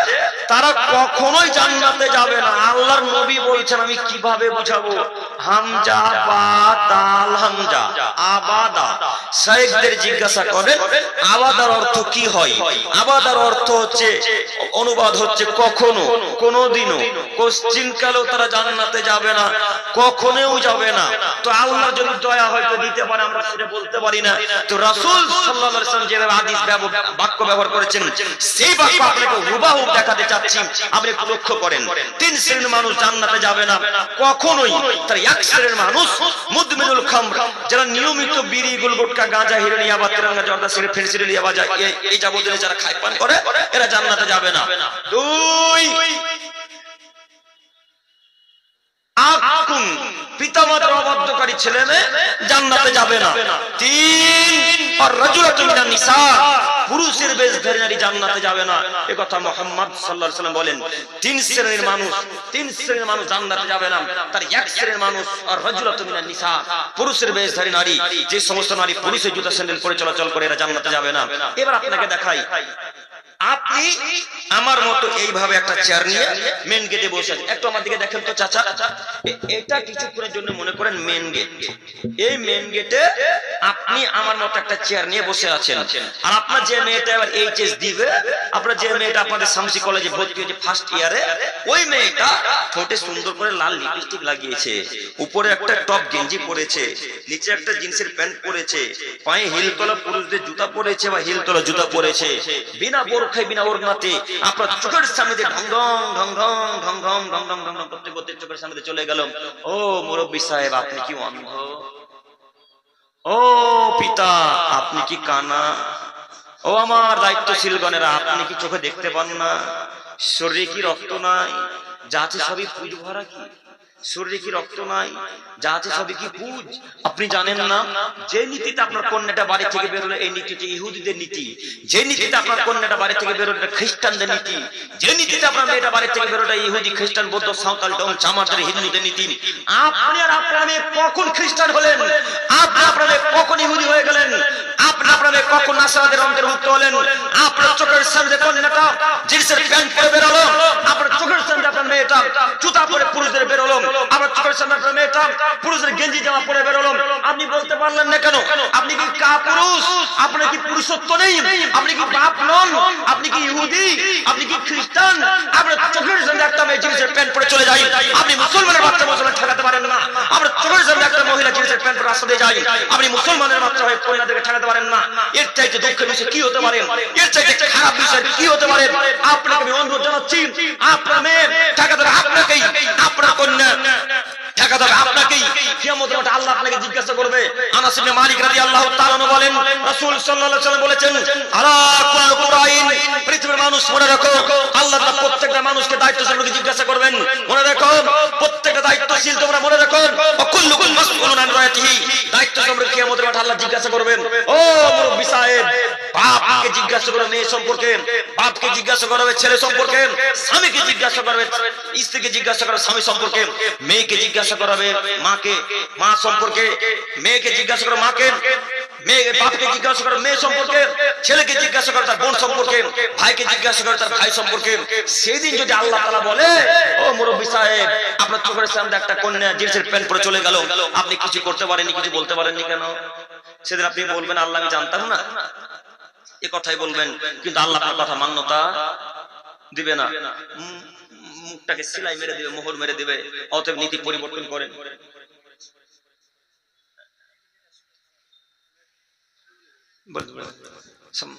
তারা কখনোই জান্নাতে যাবে না। আল্লাহর নবী বলছেন, আমি কিভাবে বোঝাবো? হামজা বা দাল হামজা আবাদা। শাইখদের জিজ্ঞাসা করেন আবাদার অর্থ কি হয়? আবাদার অর্থ হচ্ছে, অনুবাদ হচ্ছে কখনো, কোনোদিনও, কোশ্চিনকালেও তারা জান্নাতে যাবে না, কখনোও যাবে না। তো আল্লাহ যদি দয়া হয়তো দিতে পারে, আমরা সেটা বলতে পারি না। তো রাসূল সাল্লাল্লাহু আলাইহি ওয়াসাল্লাম যেভাবে হাদিস বাক্য ব্যবহার করেছেন সেই বাক্য আপনাকে হুবহু দেখাতে চাচ্ছি, আপনি একটু লক্ষ্য করেন। তিন শ্রেণীর মানুষ জান্নাতে যাবে না কখনোই। তার এক শ্রেণীর মানুষ মুদমিনুল খামর, যারা নিয়মিত বিড়ি, গুলগুটকা, গাঁজা, হেরোইন, ইয়াবা, তেরঙ্গা, জর্দা, সিগারেট, ফেন্সিডিল, ইয়াবা, এই যাবতীয় যারা খায় পান করে এরা জান্নাতে যাবে না। দুই, পিতামাতার অবাধ্যকারী ছেলে মেয়ে জান্নাতে যাবে না। তিন, আর রাজুলাতুন মিনান নিসা, পুরুষের বেশধারী নারী জান্নাতে যাবে না। এই কথা মুহাম্মদ সাল্লাল্লাহু আলাইহি সাল্লাম বলেন। তিন শ্রেণীর মানুষ জান্নাতে যাবে না। তার এক শ্রেণীর মানুষ, আর রাজুলাতুন মিনান নিসা, পুরুষের বেশধারী নারী, যে সমস্ত নারী পুরুষের জুতা স্যান্ডেল পরে চলাচল করে এরা জান্নাতে যাবে না। এবার আপনাকে দেখাই, আপনি আমার মতো এইভাবে একটা চেয়ার নিয়ে মেন গেটে বসে আছেন। একটু আমার দিকে দেখেন তো চাচা, এটা কিছুক্ষণের জন্য মনে করেন মেন গেট। এই মেন গেটে আপনি আমার মতো একটা চেয়ার নিয়ে বসে আছেন, আর আপনার যে মেয়েটা এবার এইচএস দিবে, আপনার যে মেয়েটা আপনাদের শামসি কলেজে ভর্তি হয়েছে ফার্স্ট ইয়ারে, ওই মেয়েটা ঠোঁটে সুন্দর করে লাল লিপস্টিক লাগিয়েছে, উপরে একটা টপ গেঞ্জি পরেছে, নিচে একটা জিন্সের প্যান্ট পরেছে, পায়ে হিল তোলা পুরুষদের জুতা পরেছে বা হিল তোলা জুতা পরেছে, বিনা বোরখায় বিনা ওড়নাতে আপনার চোখের সামনে দিয়ে ঢং ঢং ঢং ঢং ঢং ঢং ঢং ঢং ঢং ঢং করতে করতে চোখের সামনে চলে গেল। ও মুরব্বী সাহেব, আপনি কি অন্ধ? ও পিতা, আপনি কি কানা? ও আমার দায়িত্বশীল গণেরা, আপনি কি চোখে দেখতে পান না? শরীরে কি রক্ত নাই? যা আছে সবই পুজ ভরা কি? শরীরে কি রক্ত নাই? যা আছে সবই কি পুজ? আপনি জানেন না যে নীতিতে আপনার কন্যাটা বাড়ি থেকে বেরোলে, এই নীতি হচ্ছে ইহুদিদের নীতি। যে নীতিতে আপনার কন্যাটা বাড়ি থেকে বেরোলে খ্রিস্টানদের নীতি। যে নীতিতে আপনার মেয়েটা বাড়ি থেকে বেরোলে ইহুদি, খ্রিস্টান, বৌদ্ধ, সাঁওতাল, ডং, চামারদের, হিন্দুদের নীতি। আপনি আর আপনার মেয়ে কখন খ্রিস্টান হলেন? আপনি আপনার মেয়ে কখন ইহুদি হয়ে গেলেন? আপনি আপনার মেয়ে কখন নাসারাদের অন্তর্ভুক্ত হলেন? আপনার চোখের সামনে কন্যাটা জিন্সের প্যান্ট পরে বেরোলো, আপনার চোখের সামনে আপনার মেয়েটা জুতা পরে পুরুষদের বেরোলো, আপনার চোখের সামনে আপনার মেয়েটা পুরুষদের গেঞ্জি জামা পরে বেরোলো। আপনি বলতে পারলেন না কেন? আপনি কি কাপুরুষ? আপনার কি পুরুষত্ব নেই? আপনি কি বাপ নন? আপনি কি ইহুদি? আপনি কি খ্রিস্টান? আপনার চোখের সামনে একটা মেয়ে জিন্সের প্যান্ট পরে চলে যায়, আপনি মুসলমানের বাচ্চা মুসলমান ঠেকাতে পারেন না। আপনার চোখের সামনে একটা মহিলা জিন্সের প্যান্ট পরে রাস্তা দিয়ে যায়, আপনি মুসলমানের বাচ্চা হয়ে কন্যাদেরকে ঠেকাতে পারেন না। এর চাইতে দুঃখের বিষয় কি হতে পারে? এর চাইতে খারাপ বিষয় কি হতে পারে? আপনাকে আমি অনুরোধ জানাচ্ছি, আপনার মেয়ে ঠেকাতে হবে আপনাকেই, আপনার কন্যা ঠেকাতে হবে আপনাকেই। কিয়ামতের মাঠে আল্লাহ আপনাকে জিজ্ঞাসা করবে। আনাস ইবনে মালিক রাদিয়াল্লাহু তাআলা আনহু বলেন, রাসূল সাল্লাল্লাহু আলাইহি ওয়াসাল্লাম বলেছেন, আলা কুল্লু কুরাইন, পৃথিবীর মানুষ মনে রাখো, আল্লাহ তাআলা প্রত্যেকটা মানুষকে দায়িত্বশীলকে জিজ্ঞাসা করবেন। মনে রাখো, প্রত্যেকটা দায়িত্বশীল তোমরা মনে রাখো, কুল্লুকুম মাসউলুন আন রায়াতিহি, দায়িত্ব সম্পর্কে কিয়ামতের মাঠে আল্লাহ জিজ্ঞাসা করবেন। ও মুরব্বি সাহেব, বাপকে জিজ্ঞাসা করবে মেয়ে সম্পর্কে, বাপকে জিজ্ঞাসা করবে ছেলে সম্পর্কে, স্বামীকে জিজ্ঞাসা করবে স্ত্রীকে, জিজ্ঞাসা করবে স্বামী সম্পর্কে, মেয়েকে জিজ্ঞাসা করবে মাকে মা সম্পর্কে, মেয়েকে জিজ্ঞাসা করবে মাকে, মেয়ে বাপকে জিজ্ঞাসা করবে মেয়ে সম্পর্কে, ছেলেকে জিজ্ঞাসা করে তার বোন সম্পর্কে, ভাইকে জিজ্ঞাসা করে তার ভাই সম্পর্কে। সেদিন যদি আল্লাহ তাআলা বলে, ও মুরব্বি সাহেব, আপনার চোখের সামনে একটা কন্যা জিন্সের প্যান্ট পরে চলে গেল, আপনি কিছু করতে পারেননি, কিছু বলতে পারেননি কেন? সেদিন আপনি বলবেন আল্লাহ আমি জানতাম না, এ কথাই বলবেন, কিন্তু আল্লাহ আপনার কথা মান্যতা দিবে না, মুখটাকে সেলাই মেরে দিবে, মোহর মেরে দিবে। অতএব নীতি পরিবর্তন করেন।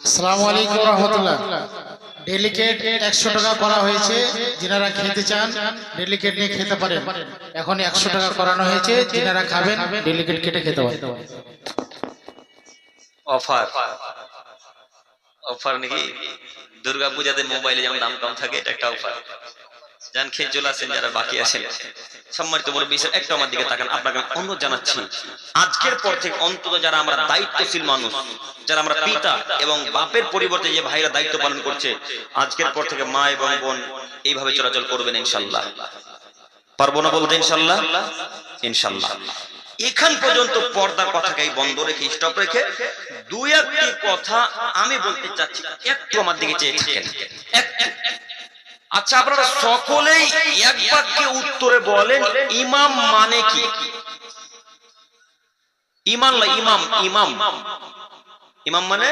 আসসালামু আলাইকুম ওয়া রাহমাতুল্লাহ। ডেলিকেট 100 টাকা করা হয়েছে, যারা খেতে চান ডেলিকেট নিয়ে খেতে পারেন। এখন 100 টাকা করানো হয়েছে, যারা খাবেন ডেলিকেট কেটে খেতে পারেন। অফার অফার নাকি? দুর্গা পূজাতে মোবাইলে যেমন দাম কম থাকে, এটা একটা অফার। যান খেয়ে চলে আসেন যারা বাকি আছেন। সম্মানিত বড় বিষয়, একটা আমার দিকে তাকান, আপনাকে অনুরোধ জানাচ্ছি আজকের পর থেকে অন্তত যারা আমরা দায়িত্বশীল মানুষ, যারা আমরা পিতা এবং বাপের পরিবর্তে যে ভাইরা দায়িত্ব পালন করছে, আজকের পর থেকে মা এবং বোন এইভাবে চলাচল করবেন ইনশাল্লাহ। পারবো না বলতে ইনশাল্লাহ? ইনশাল্লাহ। এখান পর্যন্ত পর্দার কথাকে বন্ধ রেখে, স্টপ রেখে দুই একটি কথা আমি বলতে চাচ্ছি, একটু আমার দিকে চেয়ে থাকেন। আচ্ছা, আপনারা সকলেই এক বাক্যে উত্তরে বলেন ইমাম মানে কি? ইমাম ইমাম ইমাম ইমাম মানে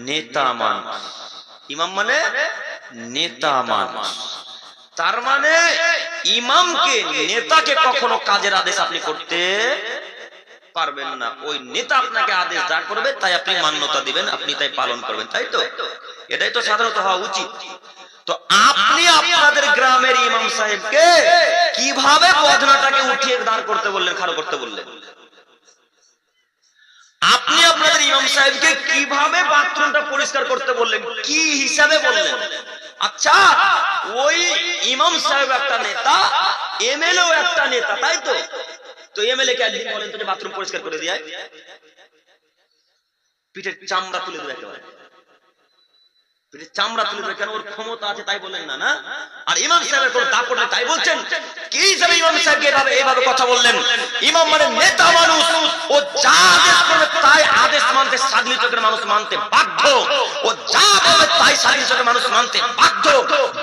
নেতা মানুষ। ইমাম মানে নেতা মানুষ। তার মানে ইমামকে, নেতাকে কখনো কাজের আদেশ আপনি করতে পারবেন না। ওই নেতা আপনাকে আদেশ যা করবে তাই আপনি মান্যতা দিবেন, আপনি তাই পালন করবেন, তাই তো? এটাই তো সাধারণত হওয়া উচিত। তো আপনি আপনাদের গ্রামের ইমাম সাহেবকে কিভাবে বদনাটাকে উঠিয়ে দাঁড় করতে বললেন, খাড়া করতে বললেন? আপনি আপনাদের ইমাম সাহেবকে কিভাবে বাথরুমটা পরিষ্কার করতে বললেন, কি হিসাবে বললেন? আচ্ছা, ওই ইমাম সাহেব একটা নেতা, এমএলএও একটা নেতা, তাই তো? তো এমএলএ কে একদিন বলেন তো যে বাথরুম পরিষ্কার করে দিয়ে পিঠের চামড়া তুলে দেবে, একেবারে পিঠের চামড়া তুলে দেবে। কেন? ওর ক্ষমতা আছে তাই বললেন না? না। আর ইমাম সাহেবের কোনো দাপট নেই তাই বলছেন? কি হিসাবে ইমাম সাহেবকে এইভাবে কথা বললেন? ইমাম মানে নেতা মানুষ, ও যা আদেশ করবে তাই আদেশ মানতে সাদলী চোখের মানুষ মানতে বাধ্য। ও যা বলবে তাই সাদলী চোখের মানুষ মানতে বাধ্য।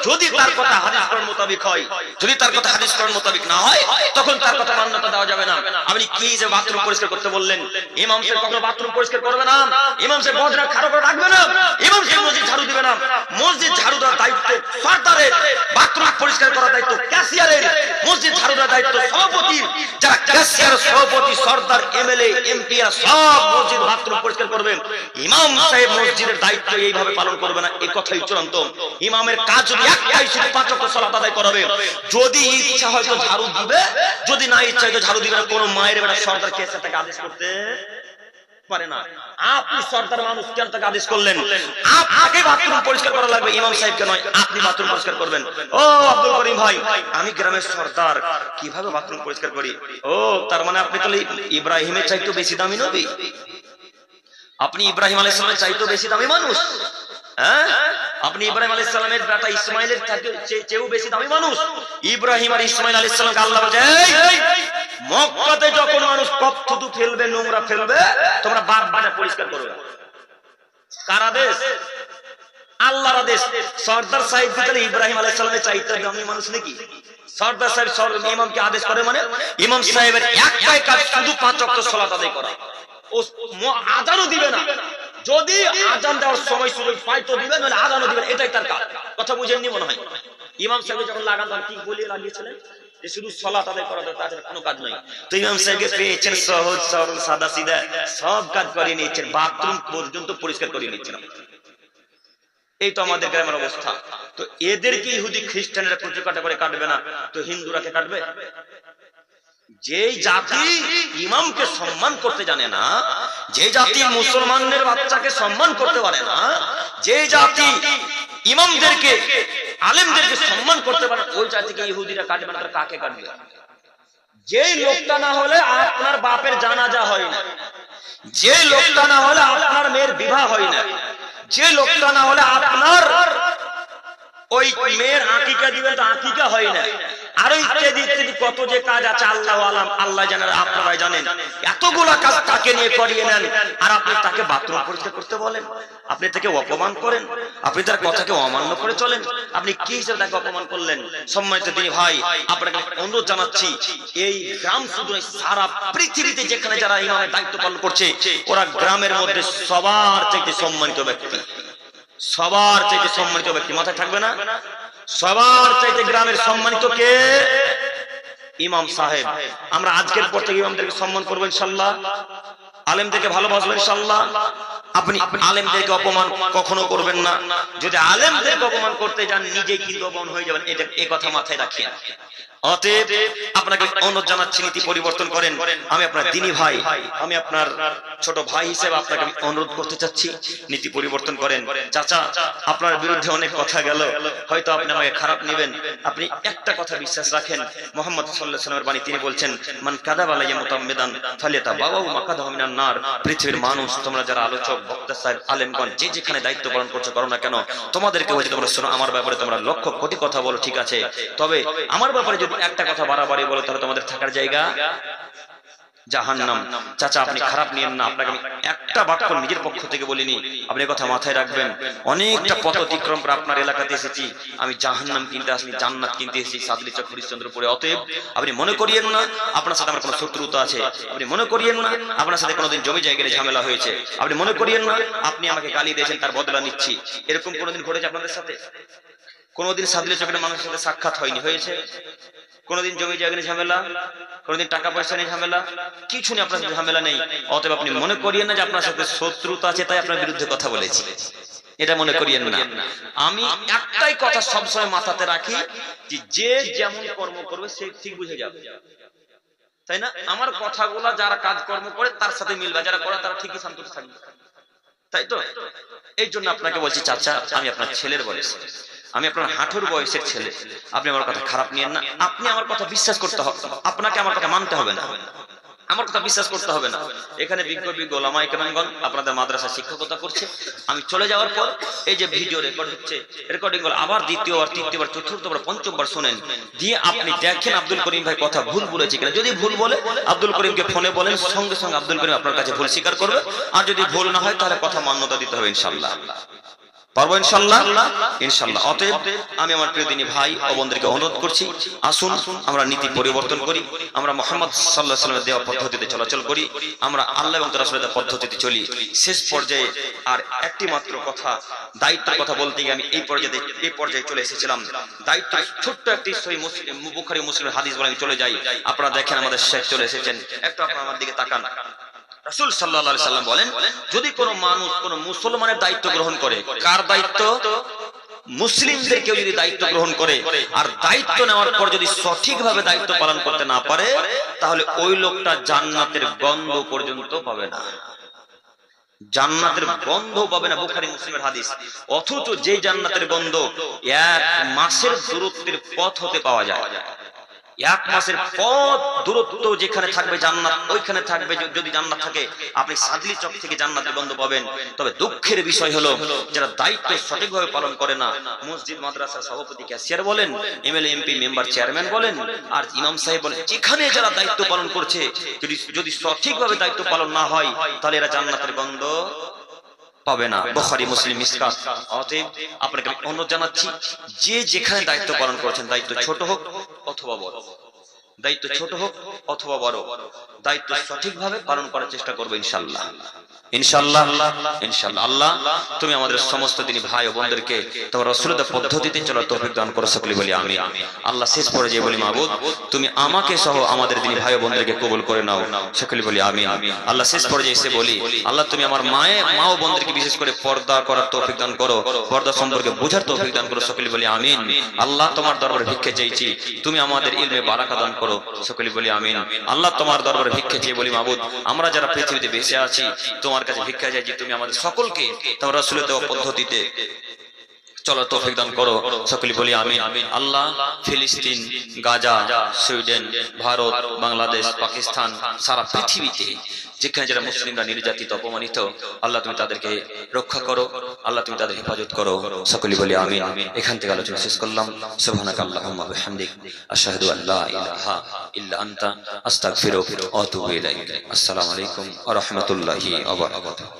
যদি তার কথা হাদিস কোরআন মোতাবেক হয়, যদি তার কথা হাদিস কোরআন মোতাবেক না হয়, তখন তার কথা মান্যতা দেওয়া যাবে না। আপনি কি যে বাথরুম পরিষ্কার করতে বললেন? ইমাম সাহেব কখনো বাথরুম পরিষ্কার করবে না, ইমাম সাহেব বদনা খাড়া করে রাখবে না, ইমাম সাহেব মসজিদ ঝাড়ু দিবে না। মসজিদ ঝাড়ু দেওয়ার দায়িত্ব সরকারের, বাথরুম পরিষ্কার করার দায়িত্ব ক্যাশিয়ারের, মসজিদ ঝাড়ু দেওয়ার দায়িত্ব সভাপতির। যারা ক্যাশিয়ার, সভাপতি, সরদার, এমএলএ, এমপি সব মসজিদ বাথরুম পরিষ্কার করবে। ইমাম সাহেব মসজিদের দায়িত্ব এইভাবে পালন করবে না, এই কথাই চূড়ান্ত। ইমামের কাজ যদি একটাই, শুধু 5 ওয়াক্ত সালাত আদায় করাবে। যদি ইচ্ছা হয় তো ঝাড়ু দিবে, যদি না ইচ্ছা হয় তো ঝাড়ু দিবে না। কোনো মায়ের বেটা সরদার কেসে তাকে আদেশ করতে পারে না। আপনি সরদার মানুষ, কেন তাকে আদেশ করলেন? আপনাকে বাথরুম পরিষ্কার করা লাগবে, ইমাম সাহেবকে নয়। আপনি বাথরুম পরিষ্কার করবেন। ও আব্দুল করিম ভাই, আমি গ্রামের সরদার, কিভাবে বাথরুম পরিষ্কার করি? ও, তার মানে আপনি তাহলে ইব্রাহিমের চাইতে বেশি দামি নবী? আপনি ইব্রাহিম আলাইহিস সালামের চাইতে বেশি দামি মানুষ? হ্যাঁ, আপনি ইব্রাহিম আলাইহিস সালামের বেটা ইসমাইলের চেয়েও বেশি দামি মানুষ। ইব্রাহিম আর ইসমাইল আলাইহিস সালামকে আল্লাহ বলে, মক্কাতে যখন মানুষ কপ থুতু ফেলবে, নোংরা ফেলবে, তোমরা বাপ বাটা পরিষ্কার করবে। কার আদেশ? আল্লাহর আদেশ। সরদার সাহেব তাহলে ইব্রাহিম আলাইহিস সালামের চাইতে দামি মানুষ নাকি? সরদার সাহেব ইমামকে আদেশ করে মানে ইমাম সাহেবের একটাই কাজ, শুধু 5 ওয়াক্ত সালাত আদায় করা। ও আজানও দিবে না। যদি আজান দেওয়ার সময় সুযোগ পায় তো দিবেন, নাহলে আজানও দিবেন, এটাই তার কাজ। কথা বুঝেননি মনে হয়? ইমাম সাহেব যখন লাগান তখন কি বলিয়ে লাগিয়েছিলেন যে শুধু সালাত আদায় করা, তাছাড়া কোনো কাজ নাই। তো ইমাম সাহেবকে পেয়েছেন সহজ সরল সাদা সিধা, সব কাজ করিয়ে নিচ্ছেন, বাথরুম পর্যন্ত পরিষ্কার করিয়ে নিচ্ছেন। এই তো আমাদের গ্রামের অবস্থা। তো এদেরকে ইহুদি খ্রিস্টানেরা কুচু কাটা করে কাটবে না, তো হিন্দুরা কে কাটবে? যে জাতি ইমামকে সম্মান করতে জানে না, যে জাতি মুসলমানদের বাচ্চাকে সম্মান করতে পারে না, যে জাতি ইমামদেরকে, আলেমদেরকে সম্মান করতে পারে, ওই জাতিকে ইহুদিরা কাটবে না। কাকে কাটবে? যে লোকটা না হলে আপনার বাপের জানাজা হয় না, যে লোকটা না হলে আপনার মেয়ের বিবাহ হয় না, যে লোকটা না হলে আপনার ওই মেয়ের আকিকা দিবেন তো আকিকা হয় না, আরো ইত্যাদি ইত্যাদি কত যে কাজ আছে আল্লাহ আলাম, আল্লাহ জানেন, আপনারাই জানেন। এতগুলা কাজ তাকে নিয়ে করিয়ে নেন, আর আপনি তাকে বাথরুম পরিষ্কার করতে বলেন, আপনি তাকে অপমান করেন, আপনি তার কথাকে অমান্য করে চলেন। আপনি কি হিসেবে তাকে অপমান করলেন? সম্মানিত দিনী ভাই, আপনাকে অনুরোধ জানাচ্ছি, এই গ্রাম শুধু সারা পৃথিবীতে যেখানে যারা ইমামের দায়িত্ব পালন করছে, ওরা গ্রামের মধ্যে সবার চাইতে সম্মানিত ব্যক্তি, সবার চাইতে সম্মানিত ব্যক্তি। মাথায় থাকবে না? সবার চাইতে গ্রামের সম্মানিত কে? ইমাম সাহেব। আমরা আজকের পর থেকে ইমামদেরকে সম্মান করবো ইনশাআল্লাহ, আলেমদেরকে ভালোবাসবো ইনশাআল্লাহ, আপনি আলেমদেরকে অপমান কখনো করবেন না। যদি আলেমদেরকে অপমান করতে যান নিজেই কিন্তু অপমান হয়ে যাবেন, এটা এই কথা মাথায় রাখিয়েন। অতএব আপনাকে অনুরোধ জানাচ্ছি নীতি পরিবর্তন করেন। আমি আপনার দিনী ভাই, আমি আপনার ছোট ভাই হিসেবে আপনাকে আমি অনুরোধ করতে চাচ্ছি নীতি পরিবর্তন করেন। চাচা, আপনার বিরুদ্ধে অনেক কথা গেল, হয়তো আপনি আমাকে খারাপ নেবেন। আপনি একটা কথা বিশ্বাস রাখেন, মুহাম্মদ সাল্লাল্লাহু আলাইহি ওয়াসাল্লামের বাণী তিনি বলছেন, মান কাযাবা আলাইয়া মুতাম্মিদান ফালিয়াতাবাওয়া মাকাদাহু মিনান নার। পৃথিবীর মানুষ, তোমরা যারা আলোচক, বক্তা সাহেব, আলেমগণ, যে যেখানে দায়িত্ব পালন করছো করো না কেন, তোমাদেরকে হয়তো তোমরা শোনো, আমার ব্যাপারে তোমরা লক্ষ কোটি কথা বলো, ঠিক আছে, তবে আমার ব্যাপারে যদি একটা কথা বাড়াবাড়ি বলো তাহলে তোমাদের থাকার জায়গা জাহান্নাম। চাচা, আপনি খারাপ নিয়েন না, আপনাকে আমি একটা বাক্য নিজের পক্ষ থেকে বলিনি, আপনি কথা মাথায় রাখবেন। অনেকটা পথ অতিক্রম করে আপনার এলাকাতে এসেছি, আমি জাহান্নাম কিনতে আসিনি, জান্নাত কিনতে এসেছি সাদলি চক হরিশ্চন্দ্রপুরে। অতএব আপনি মনে করিয়েন না আপনার সাথে আমার কোনো শত্রুতা আছে, আপনি মনে করিয়েন না আপনার সাথে কোনোদিন জমি জায়গায় ঝামেলা হয়েছে, আপনি মনে করিয়েন না আপনি আমাকে গালি দিয়েছেন তার বদলা নিচ্ছি, এরকম কোনোদিন ঘটেছে আপনাদের সাথে? কোনোদিন সাদলি চকের মানুষের সাথে সাক্ষাৎ হয়নি, হয়েছে? কোনোদিন জমি জায়গা নিয়ে ঝামেলা, কোনোদিন টাকা পয়সা নিয়ে ঝামেলা, কিছু নেই, আপনার সাথে ঝামেলা নেই। অতএব আপনি মনে করিয়েন না যে আপনার সাথে শত্রুতা আছে তাই আপনার বিরুদ্ধে কথা বলেছি, এটা মনে করিয়েন না। আমি একটাই কথা সবসময় মাথাতে রাখি, যে যেমন কর্ম করবে সে ঠিক বুঝে যাবে, তাই না? আমার কথাগুলা যারা কাজকর্ম করে তার সাথে মিলবে, যারা করে তারা ঠিকই শান্ত থাকবে, তাই তো? এই জন্য আপনাকে বলছি চাচা, আমি আপনার ছেলের বয়স, আমি আপনার হাঁটুর বয়সের ছেলে, আপনি আমার কথা খারাপ নিয়েন না। আপনি আমার কথা বিশ্বাস করতে হবে, আপনাকে আমার কথা মানতে হবে না, আমার কথা বিশ্বাস করতে হবে না। এখানে বিজ্ঞ বিজ্ঞ ওলামায়ে কেরামগণ আপনাদের মাদ্রাসা শিক্ষকতা করছে, আমি চলে যাওয়ার পর এই যে ভিডিও রেকর্ড হচ্ছে, রেকর্ডিং গুলো আবার দ্বিতীয়বার, তৃতীয়বার, চতুর্থবার, পঞ্চমবার শুনেন, দিয়ে আপনি দেখেন আব্দুল করিম ভাই কথা ভুল বলেছে কিনা। যদি ভুল বলে আব্দুল করিমকে ফোনে বলেন, সঙ্গে সঙ্গে আব্দুল করিম আপনার কাছে ভুল স্বীকার করবে, আর যদি ভুল না হয় তাহলে কথা মান্যতা দিতে হবে ইনশাআল্লাহ। পারবো ইনশাআল্লাহ, ইনশাআল্লাহ। অতএব আমি আমার প্রিয় দিনী ভাই ও বোনদেরকে অনুরোধ করছি, আসুন আমরা নীতি পরিবর্তন করি, আমরা মুহাম্মদ সাল্লাল্লাহু আলাইহি ওয়াসাল্লামের দেওয়া পদ্ধতিতে চলাচল করি, আমরা আল্লাহ এবং তার রাসূলের দেওয়া পদ্ধতিতে চলি। শেষ পর্যায়ে আর একটি মাত্র কথা, দায়িত্বের কথা বলতে গিয়ে আমি এই পর্যায়ে চলে এসেছিলাম। দায়িত্ব ছোট্ট একটি সহিহ মুসলিম, বুখারী মুসলিমের হাদিস বলে আমি চলে যাই। আপনারা দেখেন আমাদের শেখ চলে এসেছেন, একটু আপনারা আমার দিকে তাকান। রাসূল সাল্লাল্লাহু আলাইহি সাল্লাম বলেন, যদি কোনো মানুষ কোনো মুসলমানের দায়িত্ব গ্রহণ করে, কার দায়িত্ব? মুসলিমদের কেউ যদি দায়িত্ব গ্রহণ করে, আর দায়িত্ব নেওয়ার পর যদি সঠিকভাবে দায়িত্ব পালন করতে না পারে, তাহলে ওই লোকটা জান্নাতের গন্ধ পর্যন্ত পাবে না, জান্নাতের গন্ধ পাবে না, বুখারী মুসলিমের হাদিস। অথচ যে জান্নাতের গন্ধ 1 মাসের দূরত্বের পথ হতে পাওয়া যায়, 1 মাসের পথ দূরত্ব যেখানে থাকবে জান্নাত, ওইখানে থাকবে। যদি জান্নাত থাকে, আপনি সাদলি চক থেকে জান্নাতের গন্ধ পাবেন। তবে দুঃখের বিষয় হলো, যারা দায়িত্ব সঠিকভাবে পালন করে না, মসজিদ মাদ্রাসার সভাপতি, ক্যাশিয়ার বলেন, এমএলএ এমপি মেম্বার চেয়ারম্যান বলেন, আর ইমাম সাহেব বলেন, যেখানে যারা দায়িত্ব পালন করছে, যদি সঠিকভাবে দায়িত্ব পালন না হয়, তাহলে এরা জান্নাতের গন্ধ পাবে না। বুখারী মুসলিম মিসকাত। অতএব আপনাকে আমি অনুরোধ জানাচ্ছি, যে যেখানে দায়িত্ব পালন করছেন, দায়িত্ব ছোট হোক অথবা বড়, দায়িত্ব ছোট হোক অথবা বড়, দায়িত্ব সঠিকভাবে পালন করার চেষ্টা করবো ইনশাআল্লাহ, ইনশাআল্লাহ, ইনশাআল্লাহ। আল্লাহ তুমি আমাদের সমস্ত দিনী ভাই ও বোনদেরকে তোমার রাসূলের পদ্ধতিতে চলার তৌফিক দান করো, সকলে বলি আমিন। আল্লাহ শেষ পর্যায়ে বলি, মাবুদ তুমি আমাকে সহ আমাদের দিনী ভাই ও বোনদেরকে কবুল করে নাও, সকলে বলি আমিন। আল্লাহ শেষ পর্যায়ে এসে বলি, আল্লাহ তুমি আমার মা ও বোনদেরকে বিশেষ করে পর্দা করার তৌফিক দান করো, পর্দা সম্পর্কে বোঝার তৌফিক দান করো, সকলে বলি আমিন। আল্লাহ তোমার দরবারে ভিক্ষা চাইছি, তুমি আমাদের ইলমে বারাকা দান করো, সকলে বলি আমিন। আল্লাহ তোমার দরবারে ভিক্ষা চেয়ে বলি, মাবুদ আমরা যারা পৃথিবীতে বেঁচে আছি, তোমার কাছে ভিক্ষা চাই যে তুমি আমাদের সকলকে তোমার রাসূলের দেওয়া পদ্ধতিতে চলার তৌফিক দান করো, সকলে বলি আমিন। আল্লাহ ফিলিস্তিন, গাজা, সুইডেন, ভারত, বাংলাদেশ, পাকিস্তান, সারা পৃথিবীতে যেখানে যারা মুসলিমরা নির্যাতিত, অপমানিত, আল্লাহ তুমি তাদেরকে রক্ষা করো, আল্লাহ তুমি তাদের হেফাজত করো, সকলে বলি আমিন। এখান থেকে আলোচনা শেষ করলাম। সুবহানাকা আল্লাহুম্মা ওয়া বিহামদিক, আশহাদু আল লা ইলাহা ইল্লা আনতা, আস্তাগফিরুকা ওয়া আতুবু ইলাইক। আসসালামু আলাইকুম ওয়া রাহমাতুল্লাহি ওয়া বারাকাতুহু।